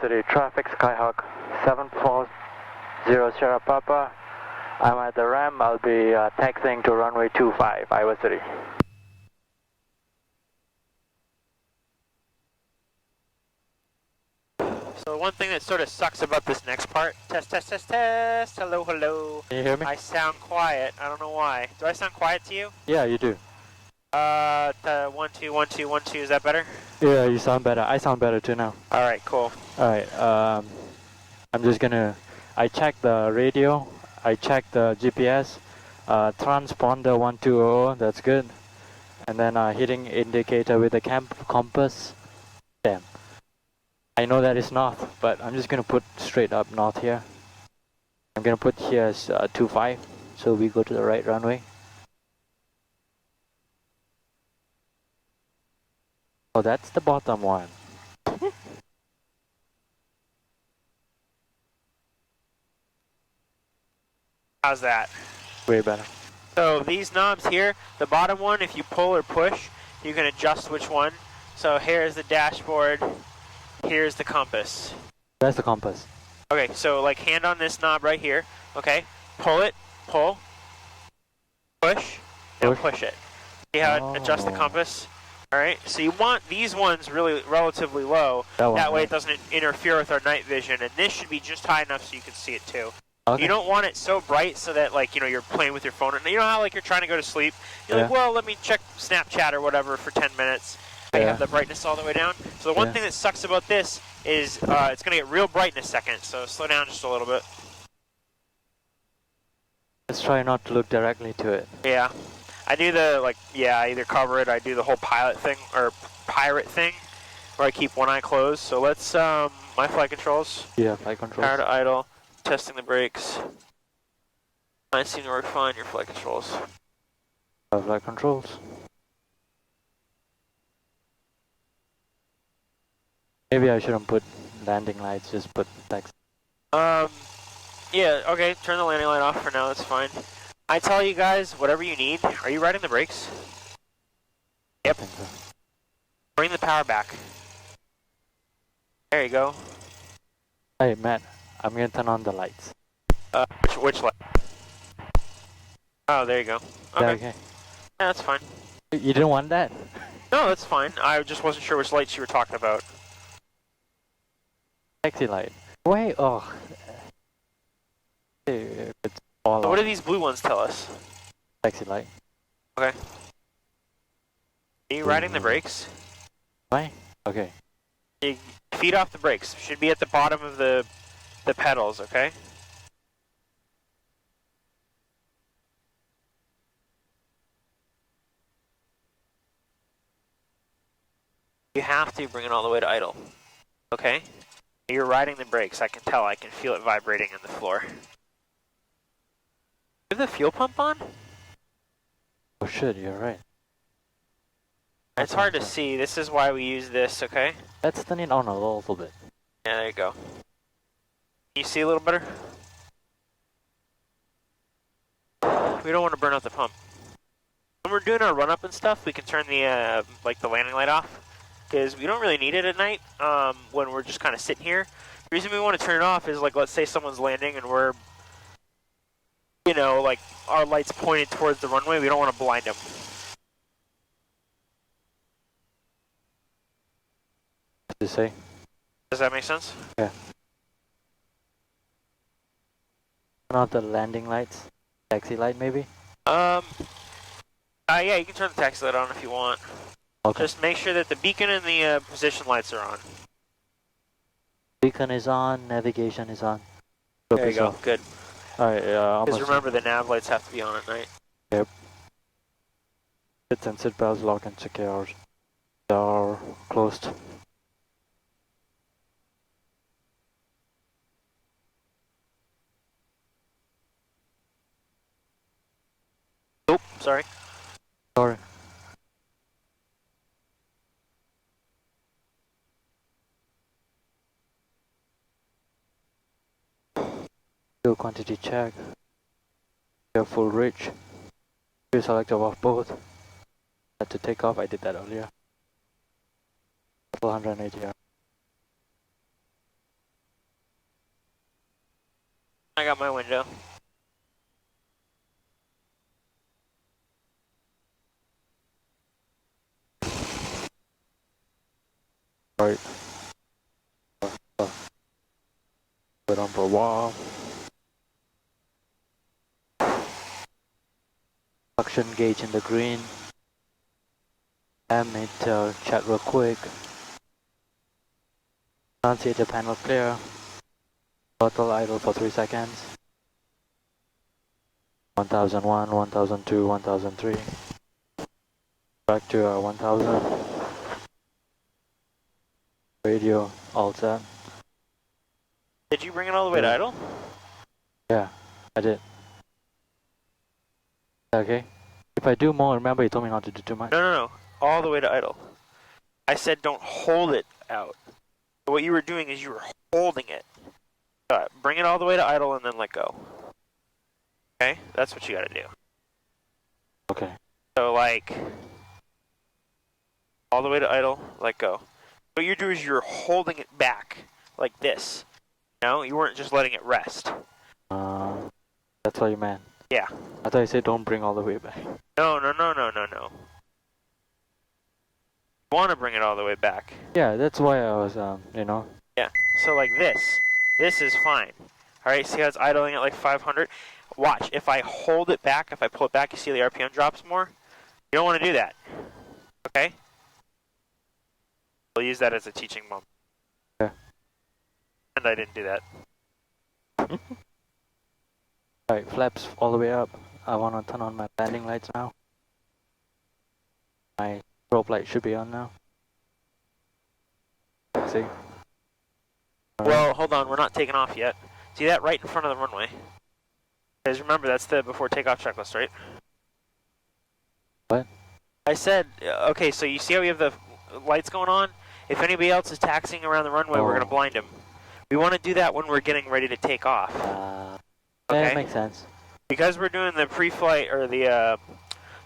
City traffic, Skyhawk 740 Sierra Papa. I'm at the ramp. I'll be taxiing to runway 25, Iowa City. So one thing that sort of sucks about this next part, test, test, test, test, hello, hello. Can you hear me? I sound quiet, I don't know why. Do I sound quiet to you? Yeah, you do. 1, 2, 1, 2, 1, 2, is that better? Yeah, you sound better. I sound better too now. Alright, cool. Alright, I'm just gonna, I checked the radio, I checked the GPS, transponder 120, that's good. And then hitting indicator with the compass. Damn. I know that it's north, but I'm just gonna put straight up north here. I'm gonna put here as 25, so we go to the right runway. Oh, that's the bottom one. How's that? Way better. So these knobs here, the bottom one, if you pull or push, you can adjust which one. So here's the dashboard, here's the compass. That's the compass. Okay, so like hand on this knob right here, okay? Pull it, pull, push, now push it. See how it adjusts the compass? Alright, so you want these ones really relatively low, that way it doesn't interfere with our night vision, and this should be just high enough so you can see it too. Okay. You don't want it so bright so that, like, you know, you're playing with your phone, and you know how, like, you're trying to go to sleep? You're like, well, let me check Snapchat or whatever for 10 minutes. You have the brightness all the way down. So the one thing that sucks about this is it's going to get real bright in a second, so slow down just a little bit. Let's try not to look directly to it. Yeah. I do the, like, I either cover it, I do the whole pilot thing, or pirate thing, where I keep one eye closed. So let's, my flight controls. Yeah, flight controls. Power to idle, testing the brakes. Mine seem to work fine, your flight controls. Flight controls. Maybe I shouldn't put landing lights, just put taxi. Yeah, okay, turn the landing light off for now, that's fine. I tell you guys, whatever you need. Are you riding the brakes? Yep. I think so. Bring the power back. There you go. Hey, Matt, I'm gonna turn on the lights. Which light? Oh, there you go. Okay. Okay. Yeah, that's fine. You didn't want that? No, that's fine. I just wasn't sure which lights you were talking about. Taxi light. Wait, oh. It's all So what do these blue ones tell us? Taxi light. Okay. Are you riding the brakes? Why? Okay. You feet off the brakes. Should be at the bottom of the pedals, okay? You have to bring it all the way to idle. Okay? You're riding the brakes. I can tell. I can feel it vibrating on the floor. You have the fuel pump on? Oh shit, you're right. It's hard to see. This is why we use this, okay? Let's turn it on a little bit. Yeah, there you go. Can you see a little better? We don't want to burn out the pump. When we're doing our run-up and stuff, we can turn the, like the landing light off. Because we don't really need it at night when we're just kind of sitting here. The reason we want to turn it off is, like, let's say someone's landing and we're, you know, like, our light's pointed towards the runway. We don't want to blind them. What did you say? Does that make sense? Yeah. Turn off the landing lights. Taxi light, maybe? Yeah, you can turn the taxi light on if you want. Okay. Just make sure that the beacon and the position lights are on. Beacon is on, navigation is on. There you go, good. Alright, Because remember, the nav lights have to be on at night. Yep. Seats and seat belts lock and secure. They are closed. Oh, sorry. Sorry. Fuel quantity check. Full reach. Fuel selector off both. Had to take off, I did that earlier. 480 hours. I got my window. Right. Put on for a while. Suction gauge in the green. Ammeter check real quick. Can't see the panel clear. Throttle idle for 3 seconds. 1001, 1002, 1003. Back to 1000. Radio all set. Did you bring it all the way to idle? Yeah, I did. Okay. If I do more, remember you told me not to do too much. No. All the way to idle. I said don't hold it out. So what you were doing is you were holding it. Bring it all the way to idle and then let go. Okay? That's what you gotta do. Okay. So like, all the way to idle, let go. What you do is you're holding it back, like this. No, you weren't just letting it rest. That's what you meant. Yeah. I thought you said don't bring all the way back. No. You want to bring it all the way back. Yeah, that's why I was, you know. Yeah. So like this. This is fine. All right. See how it's idling at like 500? Watch. If I hold it back, if I pull it back, you see the RPM drops more? You don't want to do that. Okay? We'll use that as a teaching moment. Yeah. And I didn't do that. Alright, flaps all the way up. I want to turn on my landing lights now. My strobe light should be on now. See? All Well, right. hold on. We're not taking off yet. See that right in front of the runway? Guys, remember that's the before takeoff checklist, right? What? I said, okay, so you see how we have the lights going on? If anybody else is taxiing around the runway, we're going to blind them. We want to do that when we're getting ready to take off. Yeah, Okay? that makes sense. Because we're doing the pre-flight or the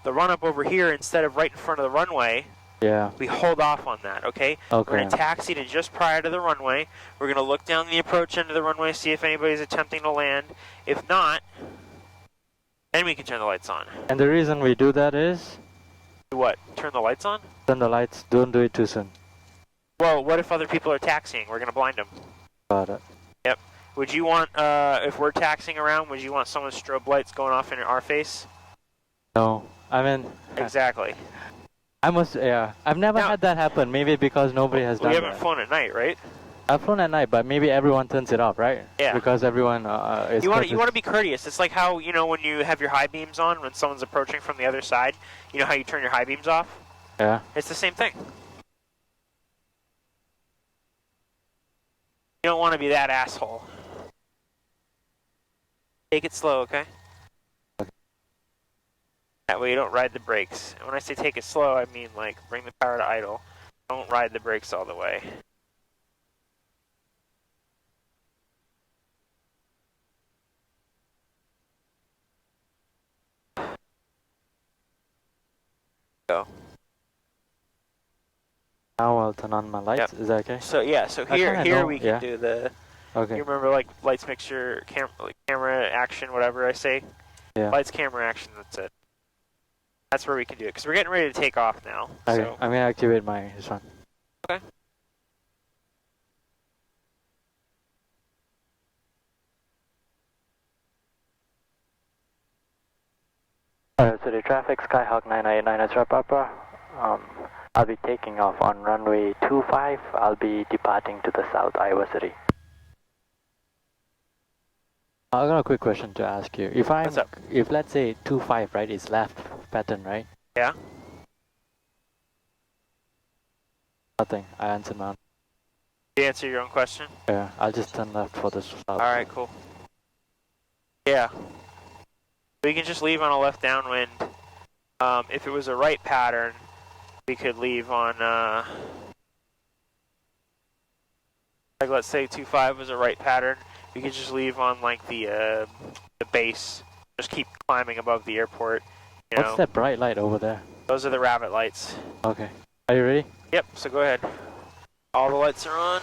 run-up over here instead of right in front of the runway, Yeah. we hold off on that, okay? Okay. We're going to taxi to just prior to the runway. We're going to look down the approach end of the runway, see if anybody's attempting to land. If not, then we can turn the lights on. And the reason we do that is? Do what? Turn the lights on? Turn the lights, don't do it too soon. Well, what if other people are taxiing? We're going to blind them. Got it. Yep. Would you want, if we're taxiing around, would you want someone's strobe lights going off in our face? No. I mean... Exactly. I must, yeah. I've never had that happen. Maybe because nobody has done We that. haven't flown at night, right? I've flown at night, but maybe everyone turns it off, right? Yeah. Because everyone is... You want to be courteous. It's like how, you know, when you have your high beams on, when someone's approaching from the other side, you know how you turn your high beams off? Yeah. It's the same thing. You don't want to be that asshole. Take it slow, okay? That way you don't ride the brakes. And when I say take it slow, I mean like bring the power to idle. Don't ride the brakes all the way. Go. Now I'll turn on my lights. Yep. Is that okay? So yeah, so here we can do the... Okay. You remember like lights, mixture, camera action, whatever I say? Yeah. Lights, camera action, that's it. That's where we can do it, because we're getting ready to take off now. Okay, So. I'm going to activate this one. Okay. City traffic, Skyhawk 989 is Papa. I'll be taking off on runway 25. I'll be departing to the south, Iowa City. I got a quick question to ask you. If if let's say 25, right, is left pattern, right? Yeah. Nothing. I answered my own. You answer your own question? Yeah, I'll just turn left for the south. Alright, cool. Yeah. We can just leave on a left downwind. If it was a right pattern, we could leave on, like let's say 25 was a right pattern, we could just leave on like the base. Just keep climbing above the airport. You know. What's that bright light over there? Those are the rabbit lights. Okay. Are you ready? Yep, so go ahead. All the lights are on.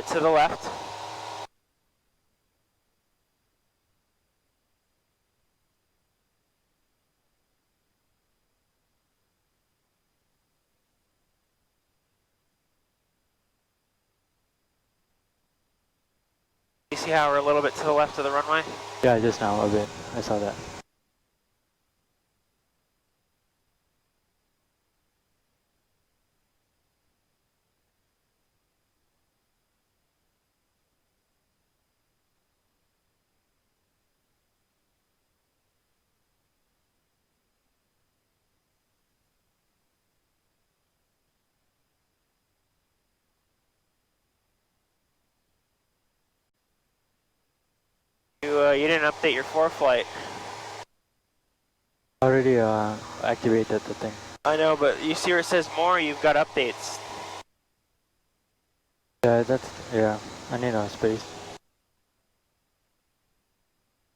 bit to the left. You see how we're a little bit to the left of the runway? Yeah, just now a bit. I saw that. You didn't update your flight. Already activated the thing. I know, but you see where it says more, you've got updates. Yeah, yeah. I need a space.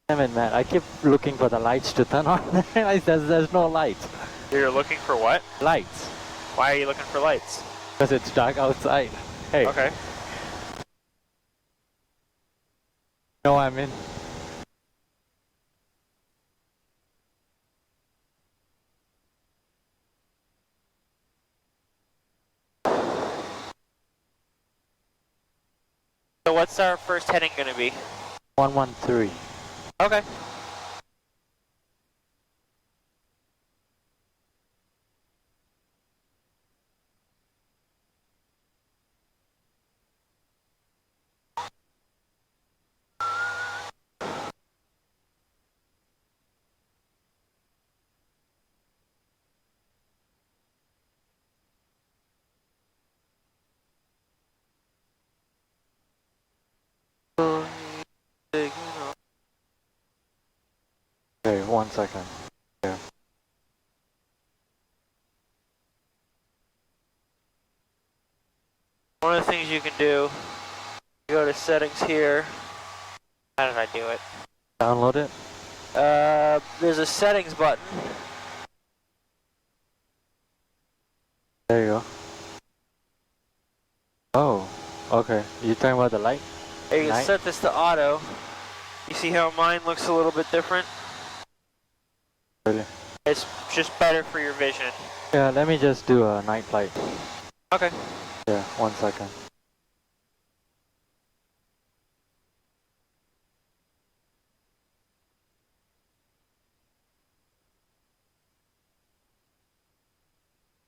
Damn it, man. I keep looking for the lights to turn on. I realize there's no lights. You're looking for what? Lights. Why are you looking for lights? Because it's dark outside. Hey. Okay. You know what I mean? So what's our first heading going to be? 113. Okay. Okay, 1 second. Yeah. One of the things you can do, you go to settings here. How did I do it? Download it. There's a settings button. There you go. Oh, okay. You talking about the light? You can Night? set this to auto. You see how mine looks a little bit different? Really? It's just better for your vision. Yeah, let me just do a night flight. Okay. Yeah, 1 second.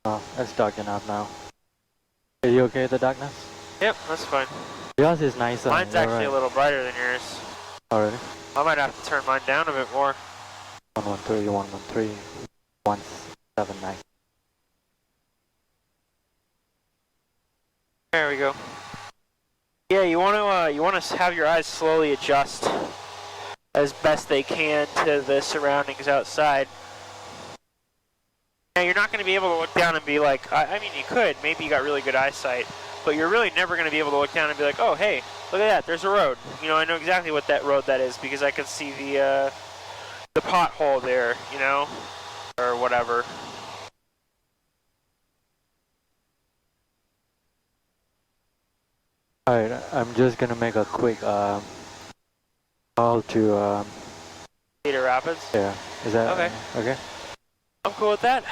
Oh, it's dark enough now. Are you okay with the darkness? Yep, that's fine. Yours is nicer. Mine's you're actually right. a little brighter than yours. Already? I might have to turn mine down a bit more. 113, 113, 179. There we go. Yeah, you want to have your eyes slowly adjust as best they can to the surroundings outside. Now, you're not going to be able to look down and be like, I mean, you could, maybe you got really good eyesight, but you're really never going to be able to look down and be like, oh, hey, look at that, there's a road. You know, I know exactly what that road that is because I can see the pothole there, you know, or whatever. Alright, I'm just gonna make a quick call to Cedar Rapids? yeah. Is that okay? Okay. I'm cool with that.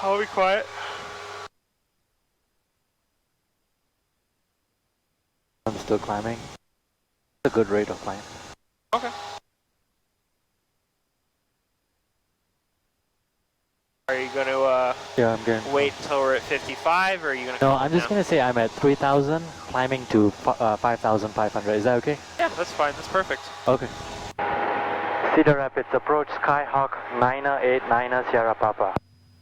I'll be quiet. I'm still climbing. It's a good rate of climb. Okay. Are you going to Yeah, I'm going. wait until we're at 55, or are you going to? No, I'm just gonna say I'm at 3,000, climbing to 5,500. Is that okay? Yeah, that's fine. That's perfect. Okay. Cedar Rapids approach Skyhawk 989 Sierra Papa.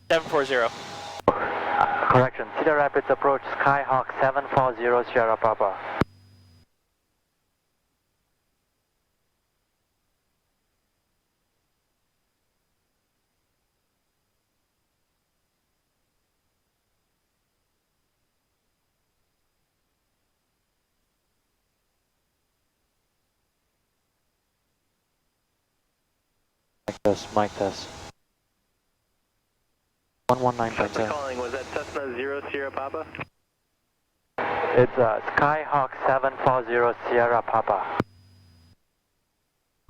740. Correction. Cedar Rapids approach Skyhawk 740 Sierra Papa. Mic test. 119.7. Calling, was that Cessna 0 Sierra Papa? It's Skyhawk 740 Sierra Papa.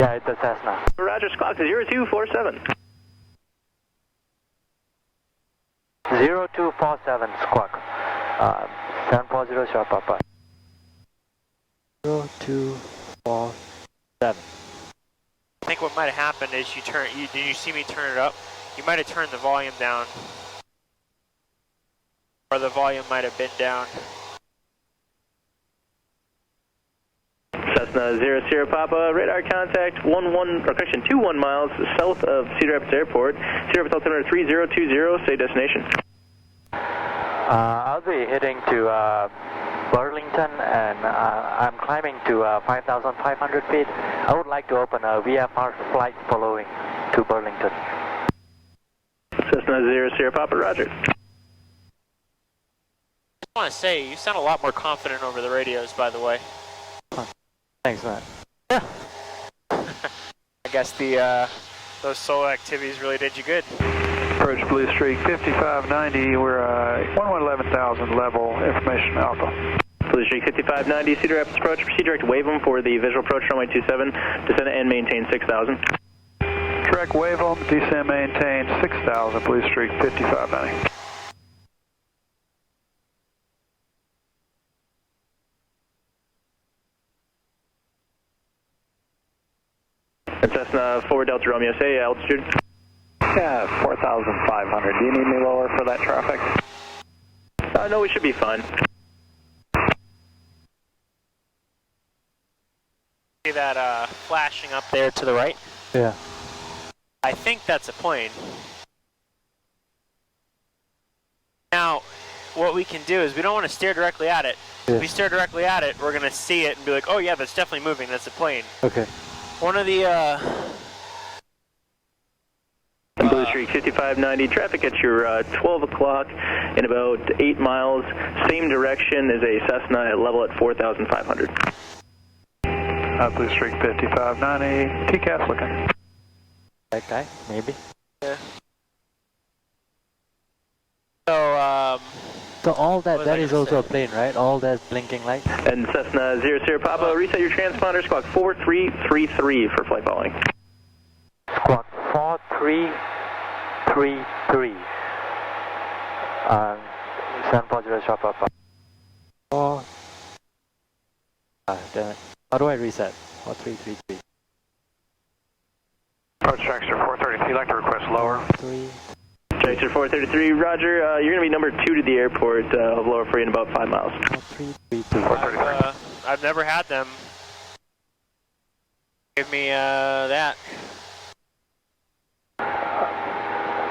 Yeah, it's a Cessna. Roger, squawk to 0247. 0247 squawk. 740 Sierra Papa. 0247. I think what might have happened is did you see me turn it up? You might have turned the volume down. Or the volume might have been down. Cessna 00 Papa, radar contact 21 miles south of Cedar Rapids Airport. Cedar Rapids altimeter 3020, state destination. I'll be heading to Burlington, and I'm climbing to 5,500 feet. I would like to open a VFR flight following to Burlington. Cessna 00 Papa, roger. I just want to say, you sound a lot more confident over the radios, by the way. Thanks, man. I guess those solo activities really did you good. Approach Blue Streak 5590, we're 11,000 level, information Alpha. Blue Streak 5590, Cedar Rapids approach, proceed direct wave them for the visual approach runway 27, descend and maintain 6,000. Direct wave them, descend maintain 6,000, Blue Streak 5590. Cessna 4 Delta Romeo, say altitude. Yeah, 4,500. Do you need me lower for that traffic? No, we should be fine. See that flashing up there to the right? Yeah. I think that's a plane. Now, what we can do is we don't want to stare directly at it. Yeah. If we stare directly at it, we're going to see it and be like, oh yeah, that's definitely moving, that's a plane. Okay. One of the, Blue Streak 5590, traffic at your 12 o'clock in about 8 miles, same direction as a Cessna at level at 4,500. Blue Streak 5590, TCAS looking. That guy, maybe. yeah. So, So all that What was I is gonna also a say? plane, right? All that blinking lights. And Cessna 00 Papa, reset your transponder, squawk 4333 for flight following. Squawk 4333. 740 Sierra Papa. Oh. Damn it. How do I reset? 4333. Approach Traxter 430, if you'd like to request lower. 3. Traxter 433, roger, you're going to be number 2 to the airport, of lower for you in about 5 miles. 4332. I've never had them. Give me, that.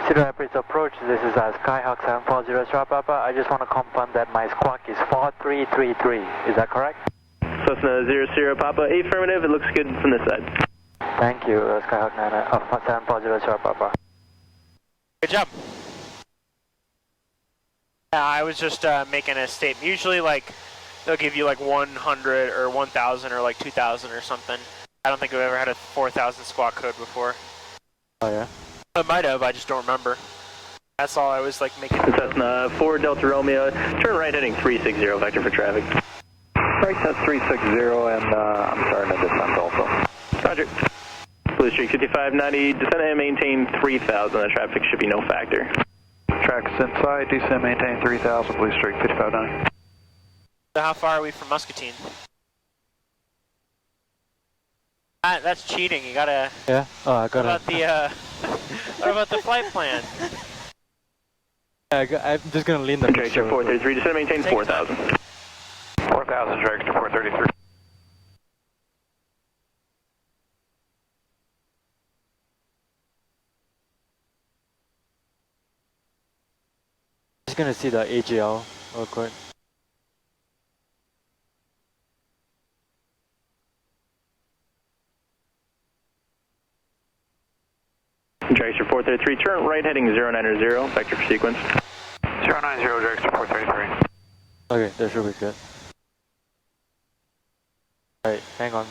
Cedar Rapids approach, this is Skyhawk 740 Sierra Papa. I just want to confirm that my squawk is 4333. Is that correct? Cessna 00 Papa, affirmative, it looks good from this side. Thank you, Skyhawk 740 Sierra Papa. Good job. Yeah, I was just making a statement. Usually, like, they'll give you like 100 or 1,000 or like 2,000 or something. I don't think I've ever had a 4,000 squawk code before. Oh yeah? I might have, I just don't remember. That's all I was like making. Cessna 4 Delta Romeo, turn right heading 360, vector for traffic. Right, that's 360, and I'm starting to descend also. Roger. Blue Streak 5590, descend and maintain 3,000, the traffic should be no factor. Tracks inside, descend maintain 3,000, Blue Streak 5590. So how far are we from Muscatine? That's cheating, you gotta... Yeah? Oh, I got What about the, what about the flight plan? I'm just gonna lean the Traxter 433, descend and maintain 4,000. 4,000, Traxter 433. Just gonna see the AGL real quick. Traxter 433, turn right heading 090, vector for sequence. 090, Traxter 433. Okay, that should be good. Alright, hang on.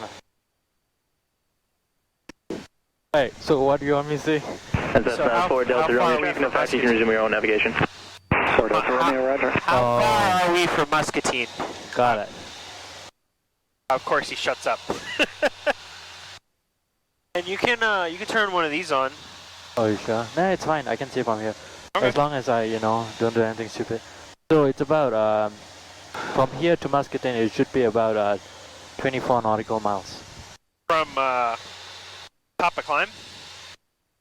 Alright, so what do you want me to say? And that's So how 4 Delta far are Romeo, we traffic from no factor, you can resume your own navigation. 4 Delta Romeo, roger. How far are we from Muscatine? Got it. Of course he shuts up. And you can turn one of these on. Oh, you sure? No, it's fine. I can see from here. Okay. As long as I, don't do anything stupid. So it's about, from here to Muscatine, it should be about 24 nautical miles. From top of climb?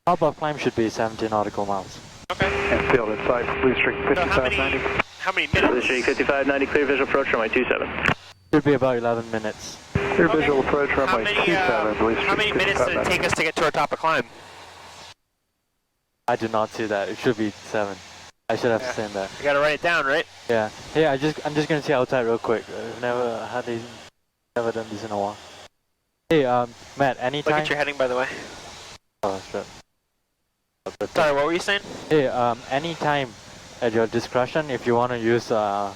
Top of climb should be 17 nautical miles. Okay. And field at sight, Blue Streak So 5590. how many Blue minutes? Streak 5590, clear visual approach runway 27. Should be about 11 minutes. Clear visual approach runway 27, Blue Streak how many minutes did it 5590. take us to get to our top of climb? I did not see that. It should be 7. I should have seen that. You gotta write it down, right? Yeah. Hey, I'm just gonna see outside real quick. I've never done this in a while. Hey, Matt, anytime. Look at your heading, by the way. Oh shit. Sorry, what were you saying? Hey, anytime at your discretion, if you want to use Yeah,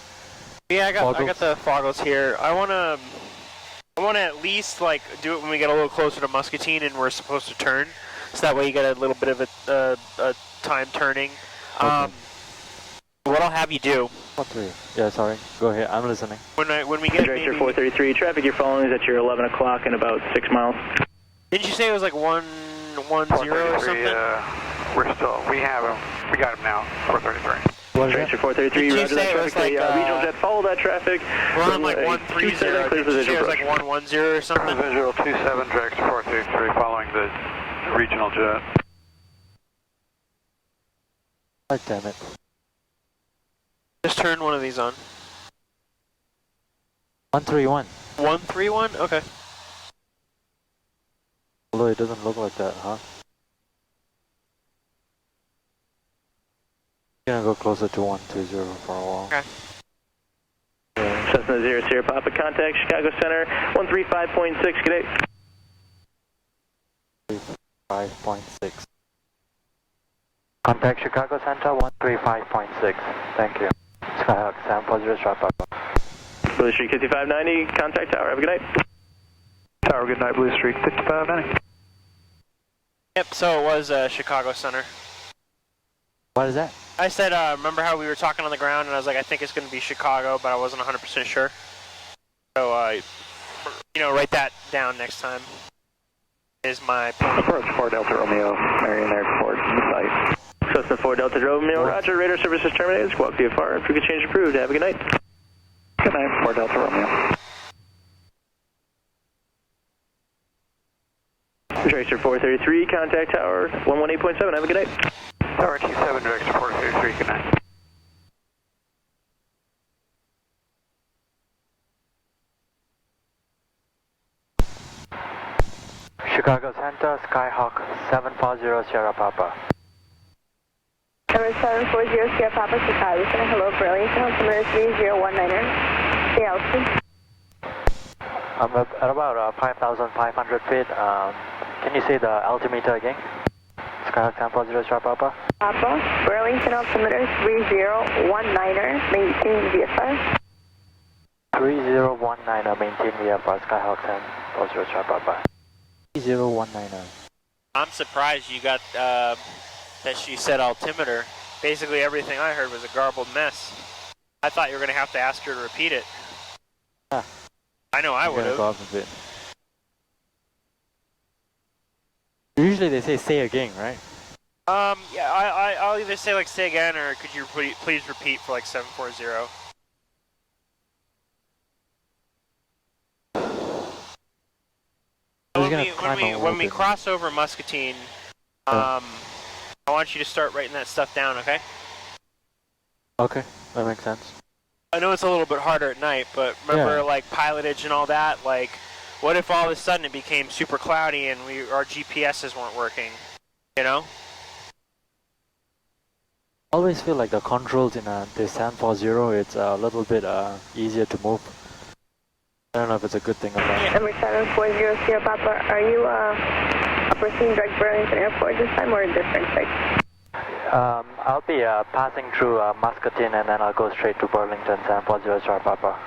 I got the foggles here. I wanna at least like do it when we get a little closer to Muscatine and we're supposed to turn, so that way you get a little bit of a time turning. Okay. What I'll have you do. 1-3. Yeah, sorry. Go ahead. I'm listening. When we get Director maybe, 433, traffic you're following is at your 11 o'clock in about 6 miles. didn't you say it was like 110 or something? We have him. We got him now, 433. What is Director that? 433, Did you roger say that it was traffic. like, Regional jet, follow that traffic. We're on like 130. Did you say it was like 110 or something? Visual 27, Director 433, following the regional jet. God damn it. Just turn one of these on. 131. 131? Okay. Although it doesn't look like that, huh? I'm gonna go closer to 120 for a while. Okay. Cessna 0 Sierra Papa, contact Chicago Center, 135.6, good day. 5.6. Contact Chicago Center 135.6. Thank you. Skyhawk, Sam, positive shot, Papa. Blue Streak 5590, contact tower, have a good night. Tower, good night, Blue Streak 5590. Yep, so it was Chicago Center. What is that? I said, remember how we were talking on the ground and I was like, I think it's going to be Chicago, but I wasn't 100% sure. So, write that down next time. Is my plan. Approach 4 Delta Romeo, Marion Airport, site. Cessna 4 Delta Romeo, roger, radar services terminated, squawk VFR, if we could change approved, have a good night. Good night, 4 Delta Romeo. Director 433, contact tower 118.7, have a good night. Tower T7, Director 433, good night. Chicago Center, Skyhawk 740 Sierra Papa. Number 740 Sierra Papa, Chicago Center. Hello, Burlington. Altimeter 3019er. The altitude. I'm at about 5,500 feet. Can you say the altimeter again? Skyhawk 740 Sierra Papa. Papa, Burlington altimeter 3019er. Maintain VFR. 3019er, maintain VFR, Skyhawk 740 Sierra Papa. 3019er. I'm surprised you got that she said altimeter. Basically everything I heard was a garbled mess. I thought you were going to have to ask her to repeat it. Huh. I know I would have. Go off a bit. Usually they say again, right? Yeah, I'll either say like say again or could you please repeat for like 740. When we cross over Muscatine, I want you to start writing that stuff down, okay? Okay, that makes sense. I know it's a little bit harder at night, but remember like pilotage and all that, like what if all of a sudden it became super cloudy and our GPSs weren't working, you know? I always feel like the controls in the 740, it's a little bit easier to move. I don't know if it's a good thing or not. Number 740 Sierra Papa, are you approaching direct Burlington Airport this time or a different site? I'll be passing through Muscatine and then I'll go straight to Burlington, 740 Sierra Papa.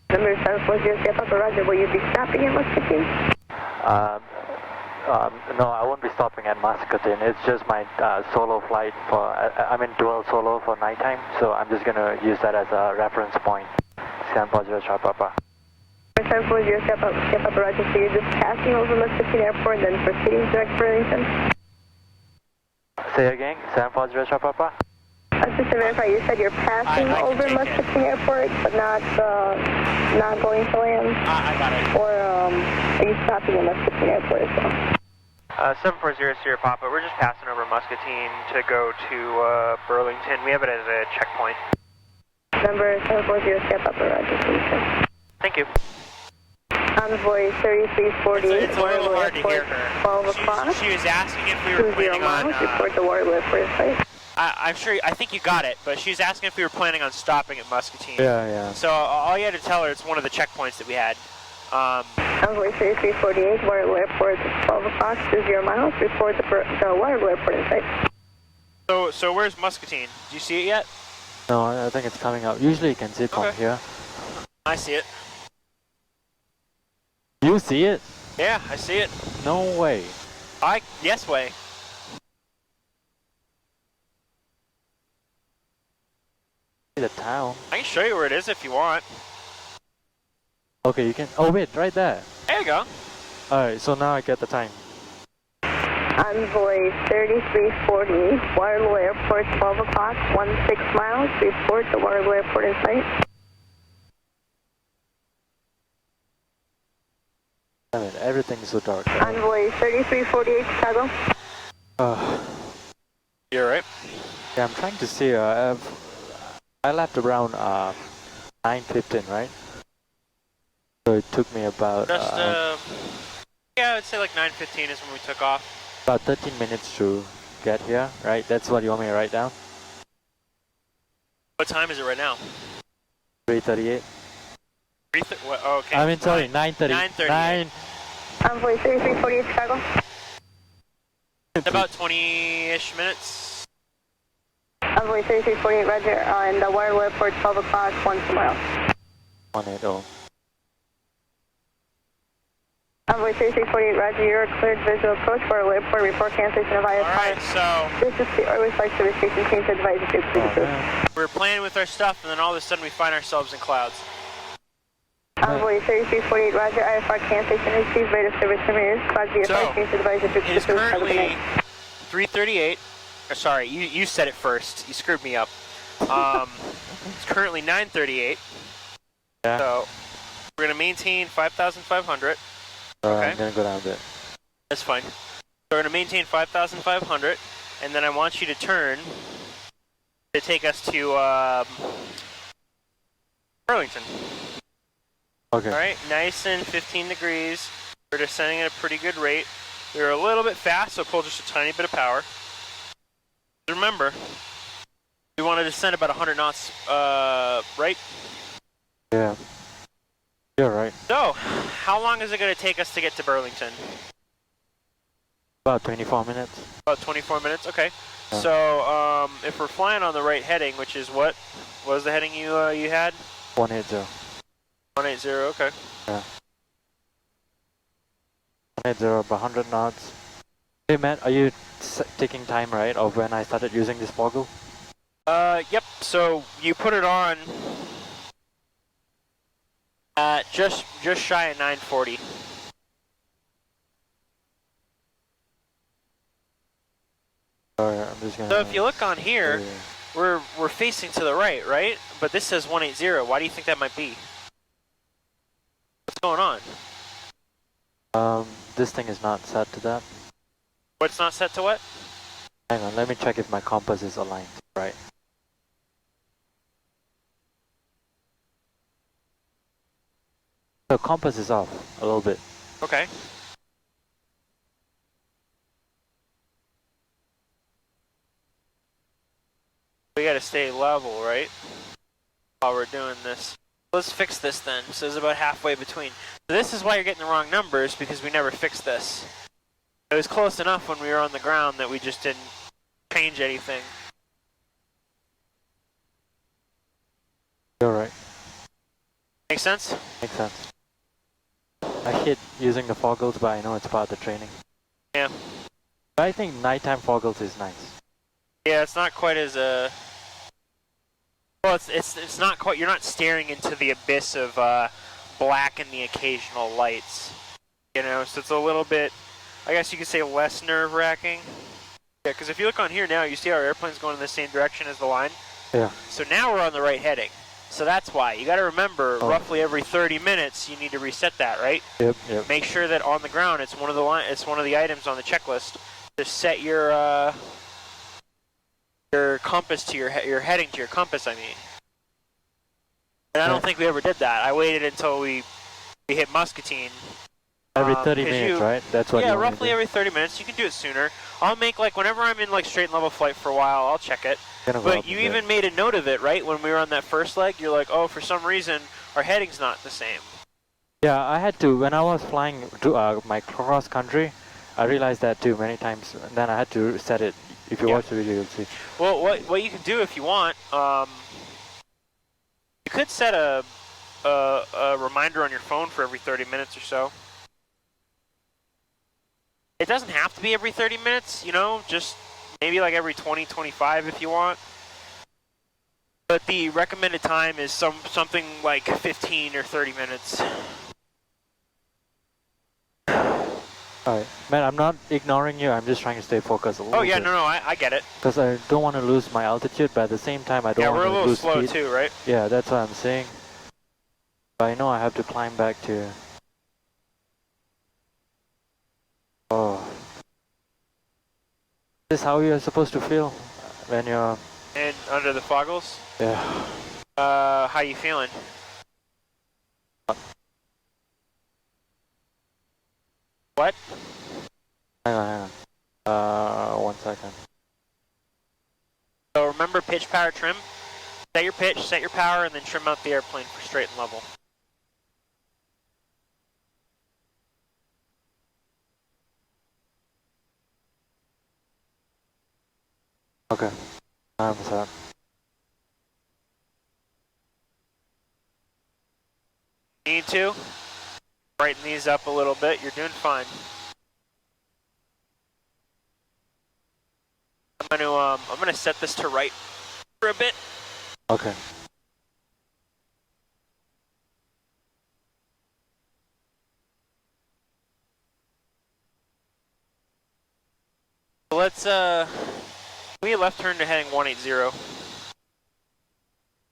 Number 740 Sierra Papa, roger, will you be stopping at Muscatine? No, I won't be stopping at Muscatine. It's just my solo flight for, I mean dual solo for nighttime, so I'm just going to use that as a reference point. Scan 40 Charlie Papa. 740, step up, Roger. So you're just passing over Muscatine Airport, then proceeding direct to Burlington? Say again, 740 Charlie Papa. Just to verify, you said you're passing over Muscatine Airport, but not going to land? I got it. Or are you stopping at Muscatine Airport as well? 740 Sierra Papa, we're just passing over Muscatine to go to Burlington. We have it as a checkpoint. Number 740, Sierra Papa, Roger, please. Thank you. Envoy 3348, It's a little hard to hear her. 12 o'clock. She was asking if we were 20 planning on... miles, report the Waterloo Airport site. I'm sure, I think you got it, but she was asking if we were planning on stopping at Muscatine. Yeah. So all you had to tell her, it's one of the checkpoints that we had. Envoy 3348, Waterloo Airport, 12 o'clock, 20 miles, report the Waterloo Airport in sight. So where's Muscatine? Do you see it yet? No, I think it's coming up. Usually you can see it from here. I see it. You see it? Yeah, I see it. No way. Yes way. The town. I can show you where it is if you want. Okay, you can. Oh wait, right there. There you go. Alright, so now I get the time. Envoy 3340, Waterloo Airport, 12 o'clock, 16 miles, report the Waterloo Airport in sight. Damn it, everything's so dark. Envoy 3348, Chicago. You're right. Yeah, I'm trying to see. I left around 9:15, right? So it took me about yeah, I'd say like 9:15 is when we took off. about 13 minutes to get here, right? That's what you want me to write down? What time is it right now? 3:38. Oh, okay. I mean, sorry, 9:30. 9:38. Envoy 3348, Chicago. About 20-ish minutes. Envoy 3348, Roger, and the Waterloo Airport, 12 o'clock, 1 mile. 180. Envoy 3348, Roger, you're cleared visual approach Waterloo Airport, report cancellation of IS5. Alright, so This is the Airways Flight Service Station, change to advise you to we're playing with our stuff and then all of a sudden we find ourselves in clouds. Envoy 3348, Roger, IFR cancellation received, rate of service terminated, cloud VFR, change to advise you to It is currently 3:38. Sorry, you said it first. You screwed me up. It's currently 9:38. Yeah. So we're gonna maintain 5,500. Okay. I'm gonna go down a bit. That's fine. So we're gonna maintain 5,500, and then I want you to turn to take us to Burlington. Okay. All right, nice and 15 degrees. We're descending at a pretty good rate. We're a little bit fast, so pull just a tiny bit of power. Remember, we want to descend about 100 knots, right? Yeah. You're right. So, how long is it going to take us to get to Burlington? About 24 minutes. About 24 minutes, okay. Yeah. So, if we're flying on the right heading, which is what was the heading you had? 180. 180, okay. Yeah. 180, about 100 knots. Hey Matt, are you taking time, right, of when I started using this foggle? Yep, so you put it on at just shy of 940. Alright, I'm just gonna... So if you look on here, we're facing to the right? But this says 180. Why do you think that might be? What's going on? This thing is not set to that. What's not set to what? Hang on, let me check if my compass is aligned, right? The compass is off a little bit. Okay. We gotta stay level, right? While we're doing this. Let's fix this then. So it's about halfway between. So this is why you're getting the wrong numbers, because we never fixed this. It was close enough when we were on the ground that we just didn't change anything. You're right. Make sense? Makes sense. I hate using the foggles, but I know it's part of the training. Yeah. But I think nighttime foggles is nice. Yeah, it's not quite as well, it's not quite. You're not staring into the abyss of black and the occasional lights. You know, so it's a little bit, I guess you could say, less nerve-wracking. Yeah, because if you look on here now, you see our airplane's going in the same direction as the line. Yeah. So now we're on the right heading. So that's why. You got to remember, roughly every 30 minutes, you need to reset that, right? Yep, yep. Make sure that on the ground, it's one of the items on the checklist to set your compass to your heading to your compass. I mean, and I don't think we ever did that. I waited until we hit Muscatine. Every 30 minutes, right? That's what. Yeah, you roughly every 30 minutes. You can do it sooner. I'll make, like, whenever I'm in like straight and level flight for a while, I'll check it. But you even made a note of it, right? When we were on that first leg, you're like, oh, for some reason, our heading's not the same. Yeah, I had to, when I was flying to my cross country, I realized that too many times. And then I had to set it. If you watch the video, you'll see. Well, what you can do if you want, you could set a reminder on your phone for every 30 minutes or so. It doesn't have to be every 30 minutes, you know, just maybe like every 20, 25 if you want. But the recommended time is something like 15 or 30 minutes. Alright, man, I'm not ignoring you. I'm just trying to stay focused a little bit. Oh yeah, no, I get it. Because I don't want to lose my altitude, but at the same time, I don't want to lose speed. Yeah, we're a little slow too, right? Yeah, that's what I'm saying. But I know I have to climb back to... Oh. Is this how you're supposed to feel when you're... And under the foggles? Yeah. How you feeling? What? Hang on. 1 second. So remember pitch, power, trim. Set your pitch, set your power, and then trim out the airplane for straight and level. Okay. I'm set. Need to brighten these up a little bit. You're doing fine. I'm gonna set this to right for a bit. Okay. So let's we left turn to heading 180.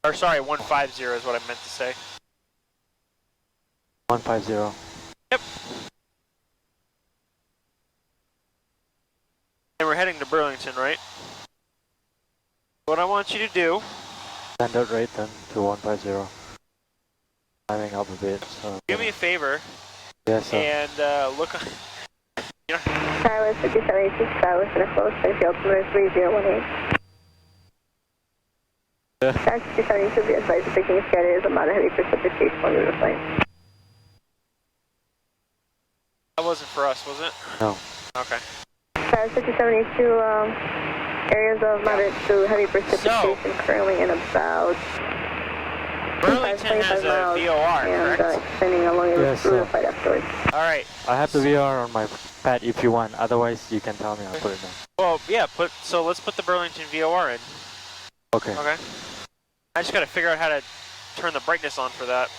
Or sorry, 150 is what I meant to say. 150. Yep. And we're heading to Burlington, right? What I want you to do... Standard rate then to 150. Climbing up a bit. So do me a favor. Yes, sir. And look... You know, Skywest 5786, Skywest in a close, taxi altimeter 3018. Sky 5782, be advised, picking scattered is a amount of heavy precipitation on the flight. that wasn't for us, was it? No. Okay. Sky 5782, areas of moderate to heavy precipitation currently in about Burlington has a VOR, and correct? extending along your Yes, route of flight afterwards. Alright. I have the VR on my pad if you want. Otherwise, you can tell me. I'll put it down. Well, yeah, so let's put the Burlington VOR in. Okay. Okay. I just gotta figure out how to turn the brightness on for that.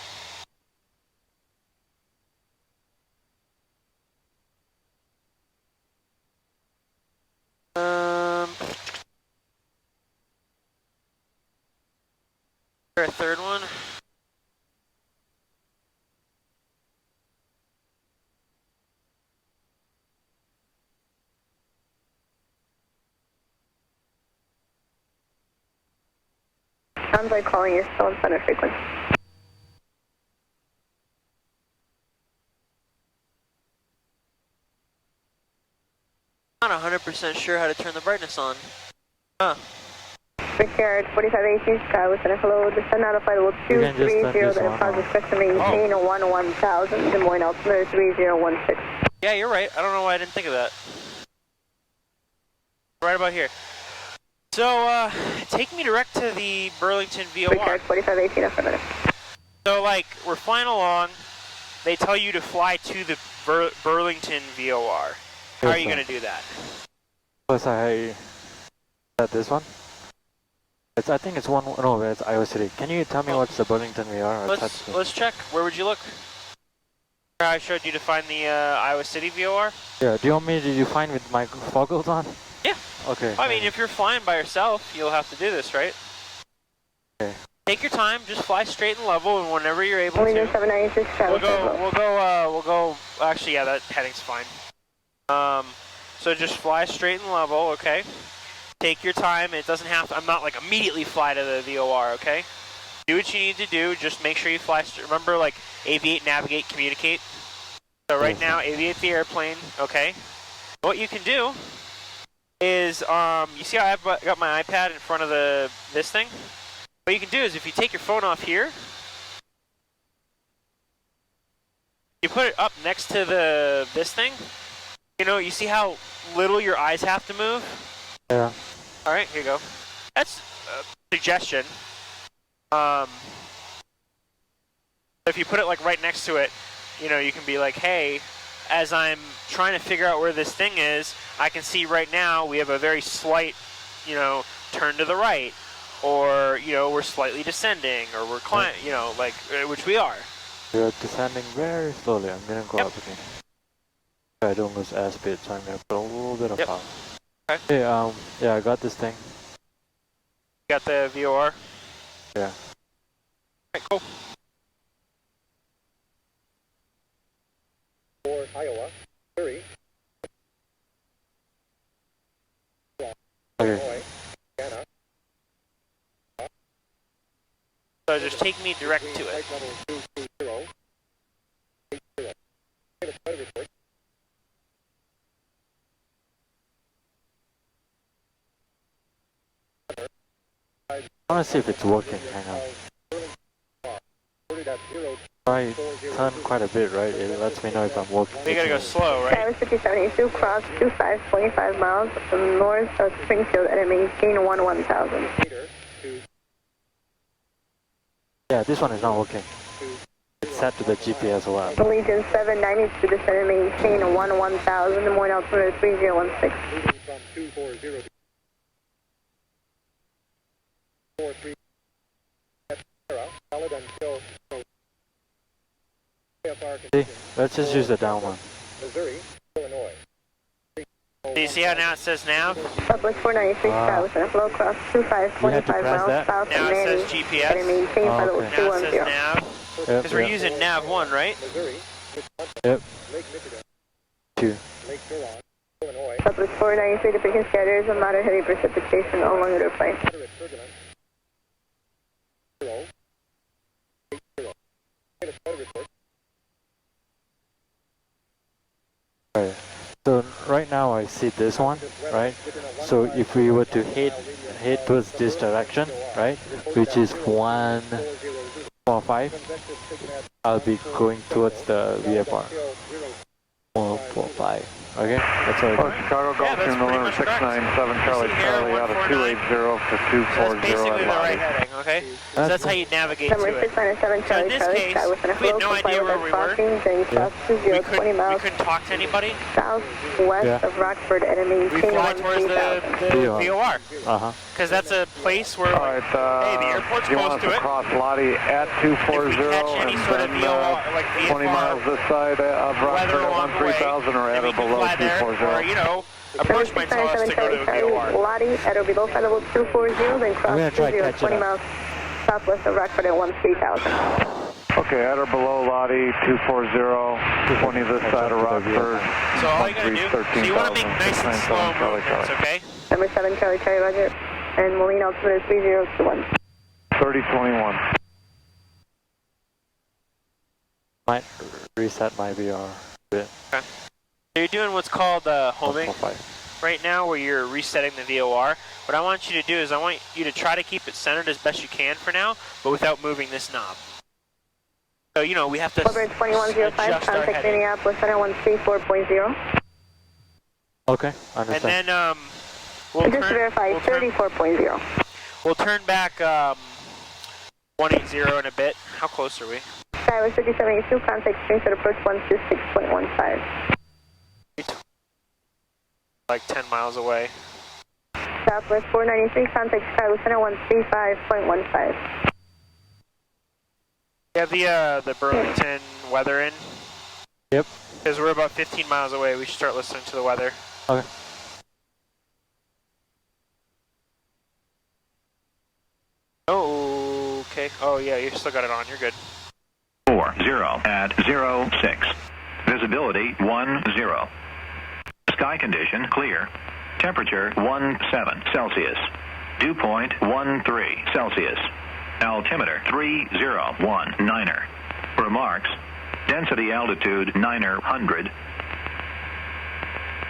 Is there a third one? Sounds like calling your still in center frequency. I'm not 100% sure how to turn the brightness on. Huh. Brickyard 4518, Sky within a hello, descend out of flight level 230, then approach discuss to maintain 1000, Des Moines altimeter 3016. Yeah, you're right. I don't know why I didn't think of that. Right about here. So, take me direct to the Burlington VOR. Brickyard 4518, affirmative. So, like, we're flying along. They tell you to fly to the Burlington VOR. How are you going to do that? First I set this one. I think it's one, no, it's Iowa City. Can you tell me what's the Burlington VR? Let's check. Where would you look? I showed you to find the Iowa City VOR. Yeah, do you want me to define with my foggles on? Yeah. Okay. I mean, if you're flying by yourself, you'll have to do this, right? Okay. Take your time, just fly straight and level, and whenever you're able to. We'll go, actually, yeah, that heading's fine. So just fly straight and level, okay? Take your time, it doesn't have to, I'm not like immediately fly to the VOR, okay? Do what you need to do, just make sure you fly, remember like aviate, navigate, communicate. So right now, aviate the airplane, okay? What you can do is, you see how I've got my iPad in front of this thing? What you can do is if you take your phone off here, you put it up next to this thing, you know, you see how little your eyes have to move? Yeah. Alright, here you go. That's a suggestion. If you put it like right next to it, you know, you can be like, hey, as I'm trying to figure out where this thing is, I can see right now we have a very slight, you know, turn to the right. Or, you know, we're slightly descending, or we're climbing, you know, like, which we are. We're descending very slowly. I'm going to go up again. I don't lose airspeed, so I'm going to put a little bit of power. Okay. Hey, yeah, I got this thing. You got the VOR? Yeah. Alright, cool. For Iowa, 3. Okay. So just take me direct to it. I want to see if it's working, hang on. I turn quite a bit, right? It lets me know if I'm working. We gotta go slow, right? Iowa City 72, cross 2525 miles north of Springfield and maintain 1000. Yeah, this one is not working. It's set to the GPS well. Legion 790 to descend and maintain 1000, Des Moines altimeter 3016. See, let's just use the down one. Do you see how now it says nav? Southwest 493 south and flow across 2525 miles south now of it Manny says GPS. and maintain Oh, level okay. Now it 210. says nav. Because we're using nav 1, right? Yep. 2. Southwest 493 depicting scatters of moderate heavy precipitation along the airplane. Right. So right now I see this one, right? So if we were to head towards this direction, right, which is 145, I'll be going towards the VFR. 145. Okay, that's all. Oh, Chicago Golf Team November 697 Charlie Charlie out of 280 to 240. That's basically the right heading, okay? So that's how you navigate to Number it. 697 So in Charlie this Charlie case, sky within a we had flow no idea where we were. Yeah. We 20 miles couldn't talk to anybody. southwest of Rockford and We maintain fly towards the 3000. VOR. Uh-huh. Because that's a place where, All right, hey, the airport's you close want to us to it. cross Lottie at If 240 we catch any and sort of then VOR, like 20 miles VFR, this side of weather Rockford along at the way, 13,000 or at then we or can below fly there, or, 240. you know, approach might tell us to go to the VOR. Lottie at or below flight level 240, then cross gonna try to catch it 20 up. miles southwest of Rockford at 13,000. Okay, at or below Lottie 240, 20 this side of Rockford. So all you gotta do, so you want to make nice and slow movements, okay? Number 7 Charlie Charlie Roger, and Moline altimeter 3021. 3021. Might reset my VR a bit. Okay. So you're doing what's called homing 145. right now, where you're resetting the VOR. What I want you to do is I want you to try to keep it centered as best you can for now, but without moving this knob. So, you know, we have to Over 2105, adjust our contact heading. Minneapolis Center 134.0. Okay, I And understand. then we'll Just to verify, 34.0. we'll turn back 180 in a bit. How close are we? Skyway 5782, contact Springfield approach 126.15. like 10 miles away. Southwest 493, contact Chicago Center 135.15. You have the Burlington weather in? Yep. Because we're about 15 miles away, we should start listening to the weather. Okay. Oh, okay. Oh yeah, you still got it on, you're good. 40 at 06. Visibility 10. Sky condition clear. Temperature 17 Celsius. Dew point 13 Celsius. Altimeter 3019er. Remarks. Density altitude 900.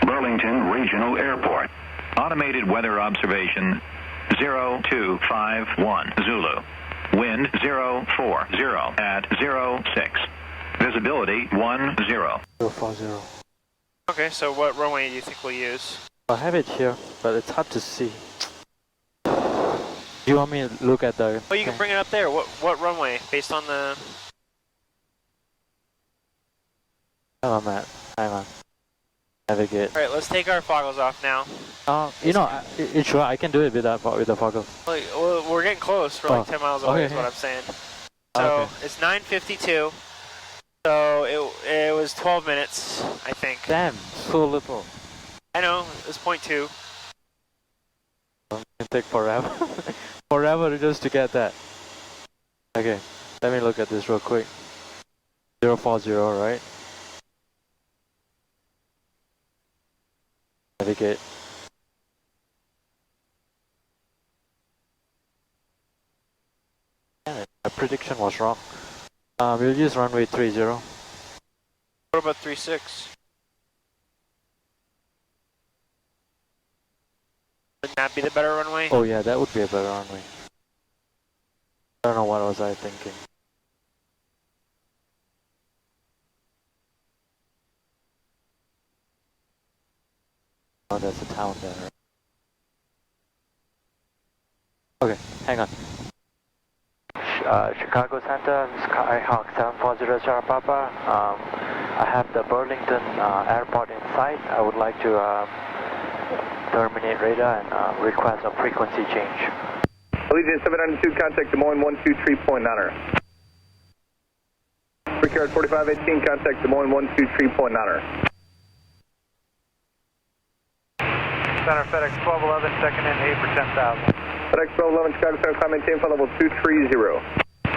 Burlington Regional Airport. Automated weather observation 0251 Zulu. Wind 040 at 06. Visibility 10. 040. Okay, so what runway do you think we'll use? I have it here, but it's hard to see. Do you want me to look at the... Oh, you can bring it up there. What runway? Based on the... Hang on, Matt. Hang on. Navigate. Alright, let's take our foggles off now. You know, sure, I can do it with the foggle. Well, we're getting close. We're like 10 miles away is what I'm saying. So, it's 9:52. So, it was 12 minutes, I think. Damn, so little. I know, it's 0.2. It can take forever. Forever just to get that. Okay, let me look at this real quick. 040, right? Navigate. Damn it, my prediction was wrong. We'll use runway 30. What about 36? Wouldn't that be the better runway? Oh yeah, that would be a better runway. I don't know what was I thinking. Oh, there's a town there. Okay, hang on. Chicago Center, Skyhawk 740 Sierra Papa. I have the Burlington airport in sight. I would like to terminate radar and request a frequency change. Allegiant 792, contact Des Moines 123.9er. Brickyard 4518, contact Des Moines 123.9er. Center FedEx 1211, second and 8 for 10,000. FedEx 1211, Chicago Center, climb maintain flight level 230.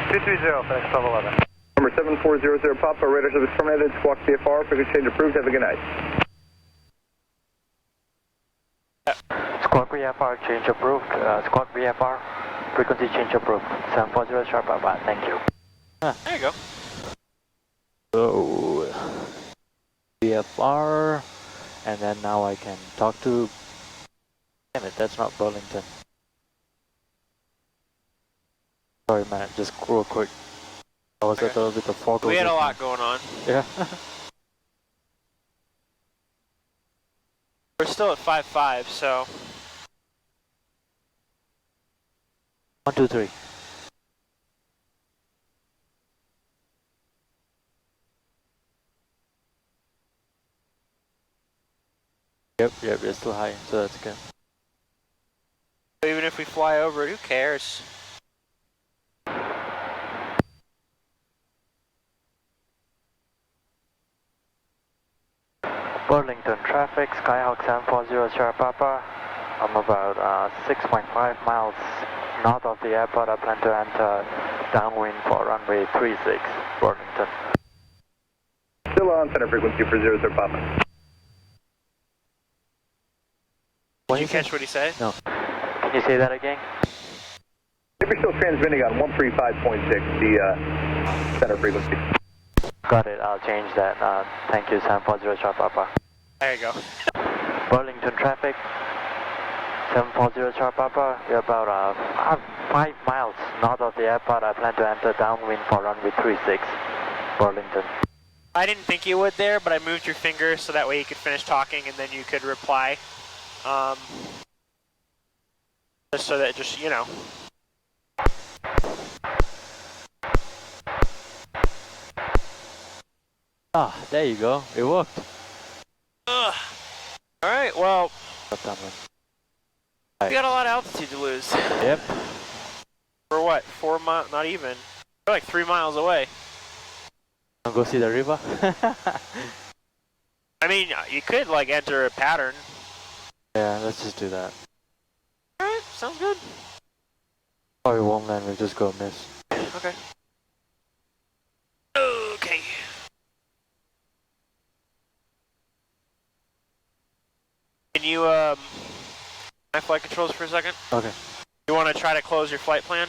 230, FedEx 1211. Number 7400 Papa, radar service terminated, squawk VFR, frequency change approved, have a good night. Squawk VFR change approved. Squawk VFR frequency change approved. 740 Sierra Papa, thank you. There you go. So, VFR, and then now I can talk to... Damn it, that's not Burlington. Sorry man, just real quick. I was at a little bit of foggle. We had a lot going on. Yeah. We're still at 5.5, so... 1, 2, 3. Yep, it's still high, so that's good. Even if we fly over it, who cares? Burlington traffic, Skyhawk 740 Sierra Papa. I'm about 6.5 miles north of the airport. I plan to enter downwind for runway 36, Burlington. Still on center frequency for 00 Papa. Did you catch what he said? No. Can you say that again? If you're still transmitting on 135.6, the center frequency. Got it, I'll change that. Thank you, 740 Sierra Papa. There you go. Burlington traffic, 740 Sierra Papa. We're about 5 miles north of the airport. I plan to enter downwind for runway 36, Burlington. I didn't think you would there, but I moved your finger so that way you could finish talking and then you could reply. Just so that you know. Ah, there you go. It worked. Ugh. All right. Well, downwind. We got a lot of altitude to lose. Yep. For what? 4 miles? Not even. We're like 3 miles away. Wanna go see the river? I mean, you could like enter a pattern. Yeah, let's just do that. Alright, sounds good. Probably won't land, we'll just go miss. Okay. Okay. Can you, my flight controls for a second? Okay. You want to try to close your flight plan?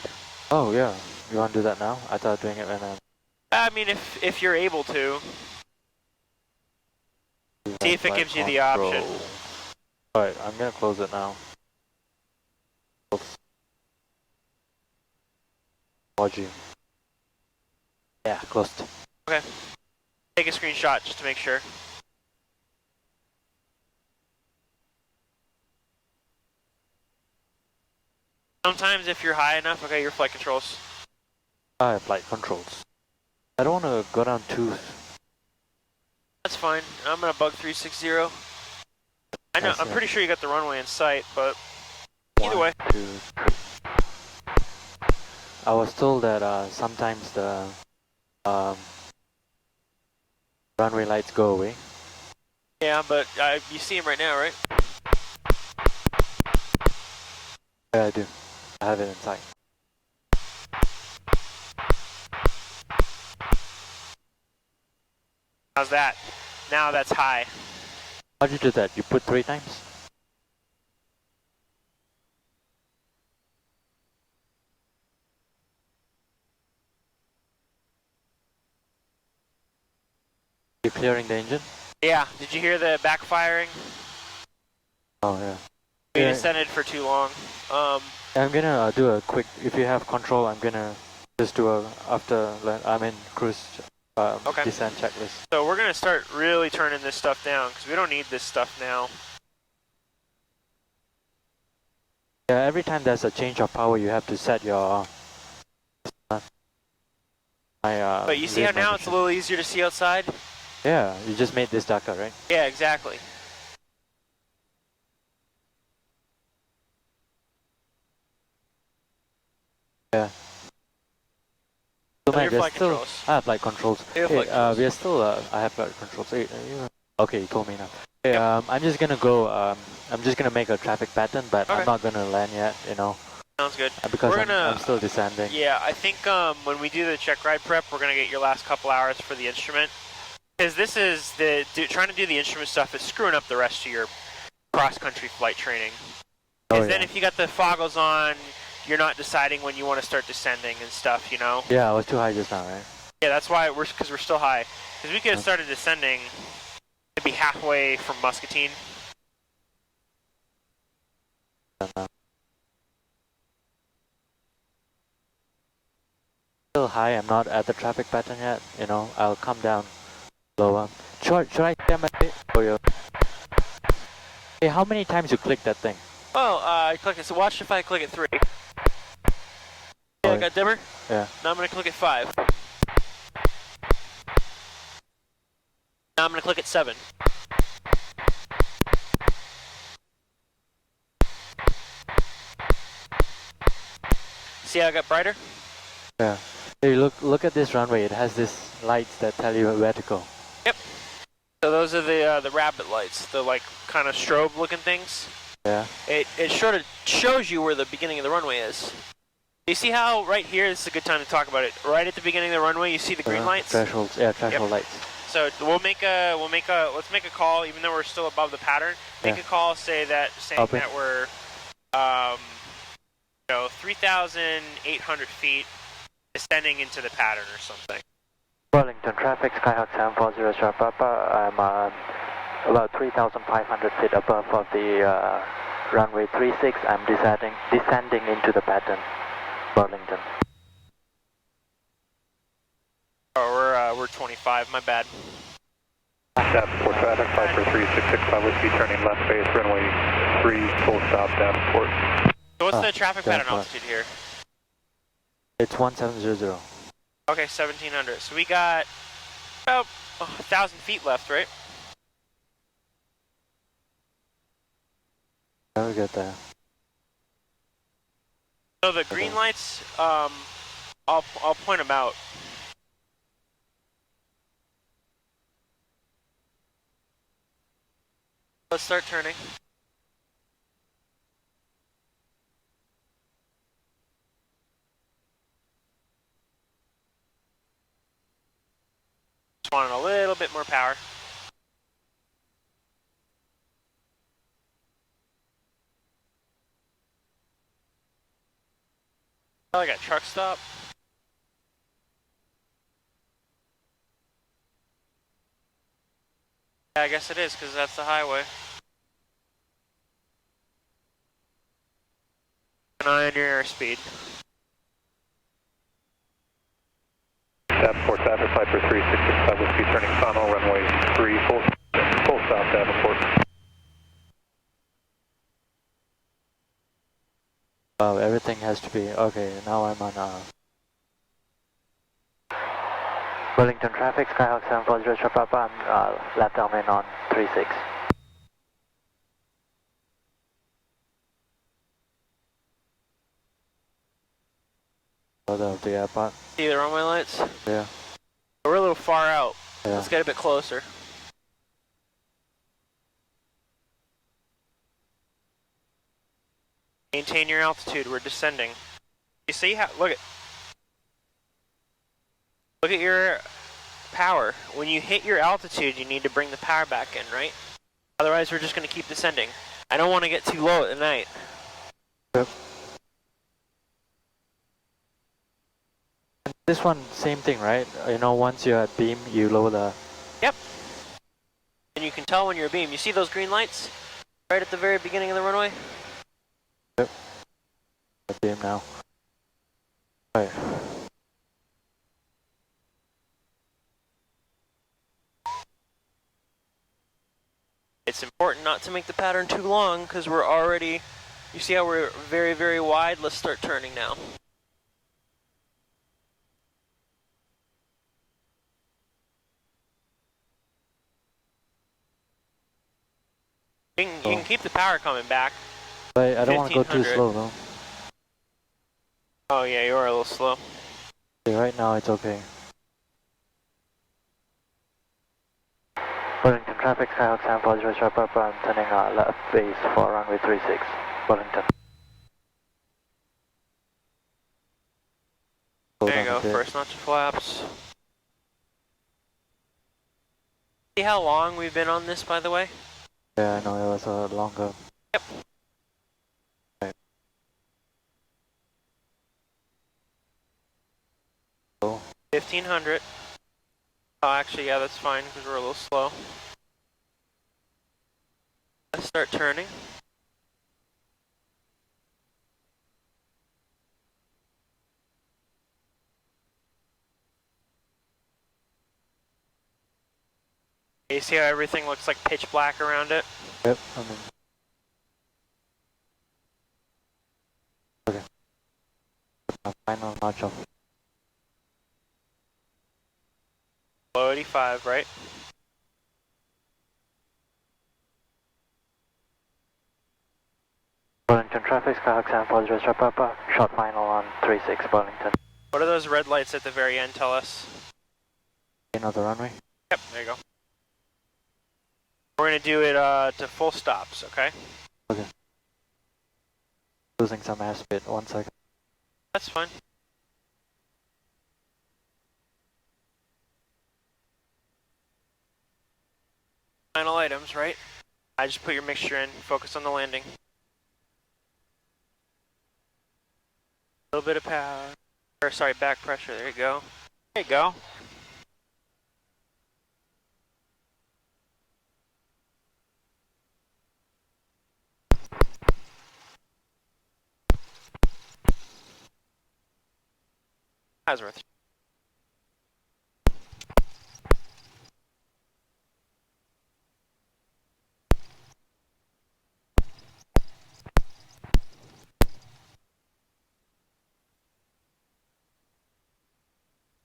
Oh yeah, you wanna do that now? I thought doing it right now. I mean, if you're able to. See if it gives you the option. Alright, I'm gonna close it now. Logi. Yeah, closed. Okay. Take a screenshot just to make sure. Sometimes if you're high enough, okay, your flight controls. I have flight controls. I don't wanna go down too. That's fine. I'm gonna bug 360. I know. I'm pretty sure you got the runway in sight, but either way. 1, 2, 3. I was told that sometimes the runway lights go away. Yeah, but you see him right now, right? Yeah, I do. I have it in sight. How's that? Now that's high. How'd you do that? You put 3 times? You clearing the engine? Yeah. Did you hear the backfiring? Oh yeah. We Yeah. descended for too long. I'm gonna do a quick. If you have control, I'm gonna just do a after I'm in cruise Okay. descent checklist. So we're gonna start really turning this stuff down because we don't need this stuff now. Yeah, every time there's a change of power, you have to set your. But you see how now it's a little easier to see outside? Yeah, you just made this darker, right? Yeah, exactly. Yeah. So So man, your there's flight still. controls. I have flight controls. You have Hey, flight controls. we are still. I have flight controls. Hey, okay, you told me now. Hey, I'm just gonna go. I'm just gonna make a traffic pattern, but Okay. I'm not gonna land yet. You know, Sounds good. because We're gonna- I'm still descending. Yeah, I think when we do the check ride prep, we're gonna get your last couple hours for the instrument, because this is trying to do the instrument stuff is screwing up the rest of your cross-country flight training. Because then if you got the foggles on, you're not deciding when you want to start descending and stuff, you know. Yeah, I was too high just now, right? Yeah, that's why because we're still high. Because we could have started descending, maybe halfway from Muscatine. Still high. I'm not at the traffic pattern yet. You know, I'll come down lower. Should I jam a bit for you? Hey, how many times you click that thing? Oh, I click it. So watch if I click it 3. Yeah, I got dimmer. Yeah. Now I'm gonna click it 5. Now I'm gonna click it 7. See how it got brighter? Yeah. Hey, look at this runway. It has these lights that tell you where to go. Yep. So those are the rabbit lights, the like kind of strobe looking things. Yeah. It sort of shows you where the beginning of the runway is. You see how right here, this is a good time to talk about it. Right at the beginning of the runway, you see the green lights? Thresholds. Yeah, threshold lights. So let's make a call, even though we're still above the pattern. Make a call, saying that we're 3,800 feet descending into the pattern or something. Burlington traffic, Skyhawk 740 Sharp Papa. I'm about 3,500 feet above of the runway 36. I'm descending into the pattern. Burlington. Oh, we're 25. My bad. Davenport traffic, Viper 3665 Whiskey, turning left base, runway 3, full stop, Davenport. So what's the traffic pattern Davenport. altitude here? It's 1700. Okay, 1,700. So we got about 1,000 feet left, right? Very good there. So the green lights, I'll point them out. Let's start turning. Just wanted a little bit more power. Oh, I got truck stop. Yeah, I guess it is, because that's the highway. An eye on your airspeed. Davenport traffic, Piper 3665 Whiskey, turning final, runway 3, full stop, Davenport. Oh, everything has to be, okay, now I'm on Wellington traffic, Skyhawk 740 Papa, I'm left arm in on 36. Of the airport. See the runway lights? Yeah. We're a little far out. Yeah. Let's get a bit closer. Maintain your altitude, we're descending. You see how, look at your power. When you hit your altitude, you need to bring the power back in, right? Otherwise, we're just going to keep descending. I don't want to get too low at night. Yep. And this one, same thing, right? You know, once you're at beam, you lower the... Yep. And you can tell when you're a beam. You see those green lights? Right at the very beginning of the runway? Yep. At beam now. Right. It's important not to make the pattern too long because we're already, you see how we're very, very wide? Let's start turning now. You can keep the power coming back. But I don't want to go too slow though. Oh yeah, you are a little slow. Okay, right now it's okay. Wellington traffic, Skyhawk 740 Papa, I'm turning left base for runway 36, Wellington. There you go, first notch of flaps. See how long we've been on this, by the way? Yeah, I know, it was longer. Yep. Right. Cool. 1500. Oh, actually, yeah, that's fine because we're a little slow. Let's start turning. You see how everything looks like pitch black around it? Yep, I mean... Okay. Final notch of... Low 85, right? Wellington traffic, Skyhawk 740 Papa, short final on 36, Wellington. What do those red lights at the very end tell us? Another runway? Yep, there you go. We're going to do it to full stops, okay? Okay. Losing some airspeed, 1 second. That's fine. Final items, right? I just put your mixture in, focus on the landing. A little bit of power, or sorry, back pressure, there you go. There you go. That's worth it.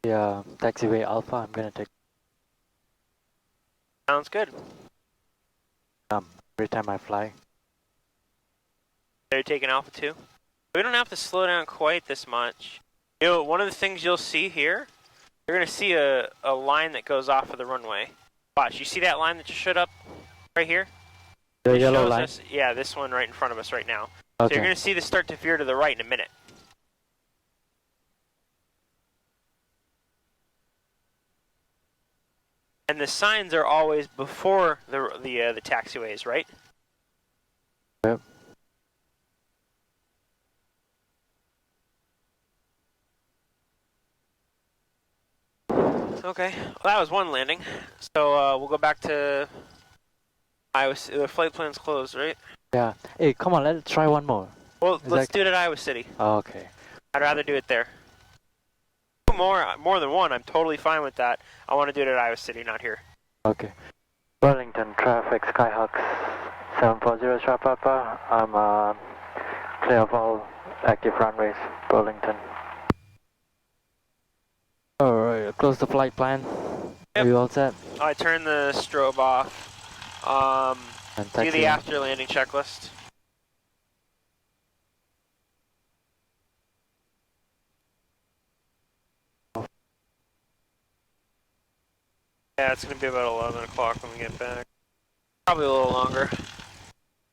Yeah, taxiway Alpha, I'm gonna take Sounds good. every time I fly. They're taking Alpha 2. We don't have to slow down quite this much. You know, one of the things you'll see here, you're going to see a line that goes off of the runway. Watch, you see that line that just showed up right here? The It yellow shows line? us, yeah, this one right in front of us right now. Okay. So you're going to see this start to veer to the right in a minute. And the signs are always before the taxiways, right? Yep. Okay, well, that was one landing. So we'll go back to Iowa City. The flight plan's closed, right? Yeah. Hey, come on, let's try one more. Well, Is let's that- do it at Iowa City. Oh, okay. I'd rather do it there. More than one, I'm totally fine with that. I want to do it at Iowa City, not here. Okay. Burlington traffic, Skyhawk 740 Sharp Papa. I'm clear of all active runways, Burlington. Alright, close the flight plan. Yep. Are you all set? I turn the strobe off. And Do the taxi. after landing checklist. Yeah, it's going to be about 11 o'clock when we get back. Probably a little longer.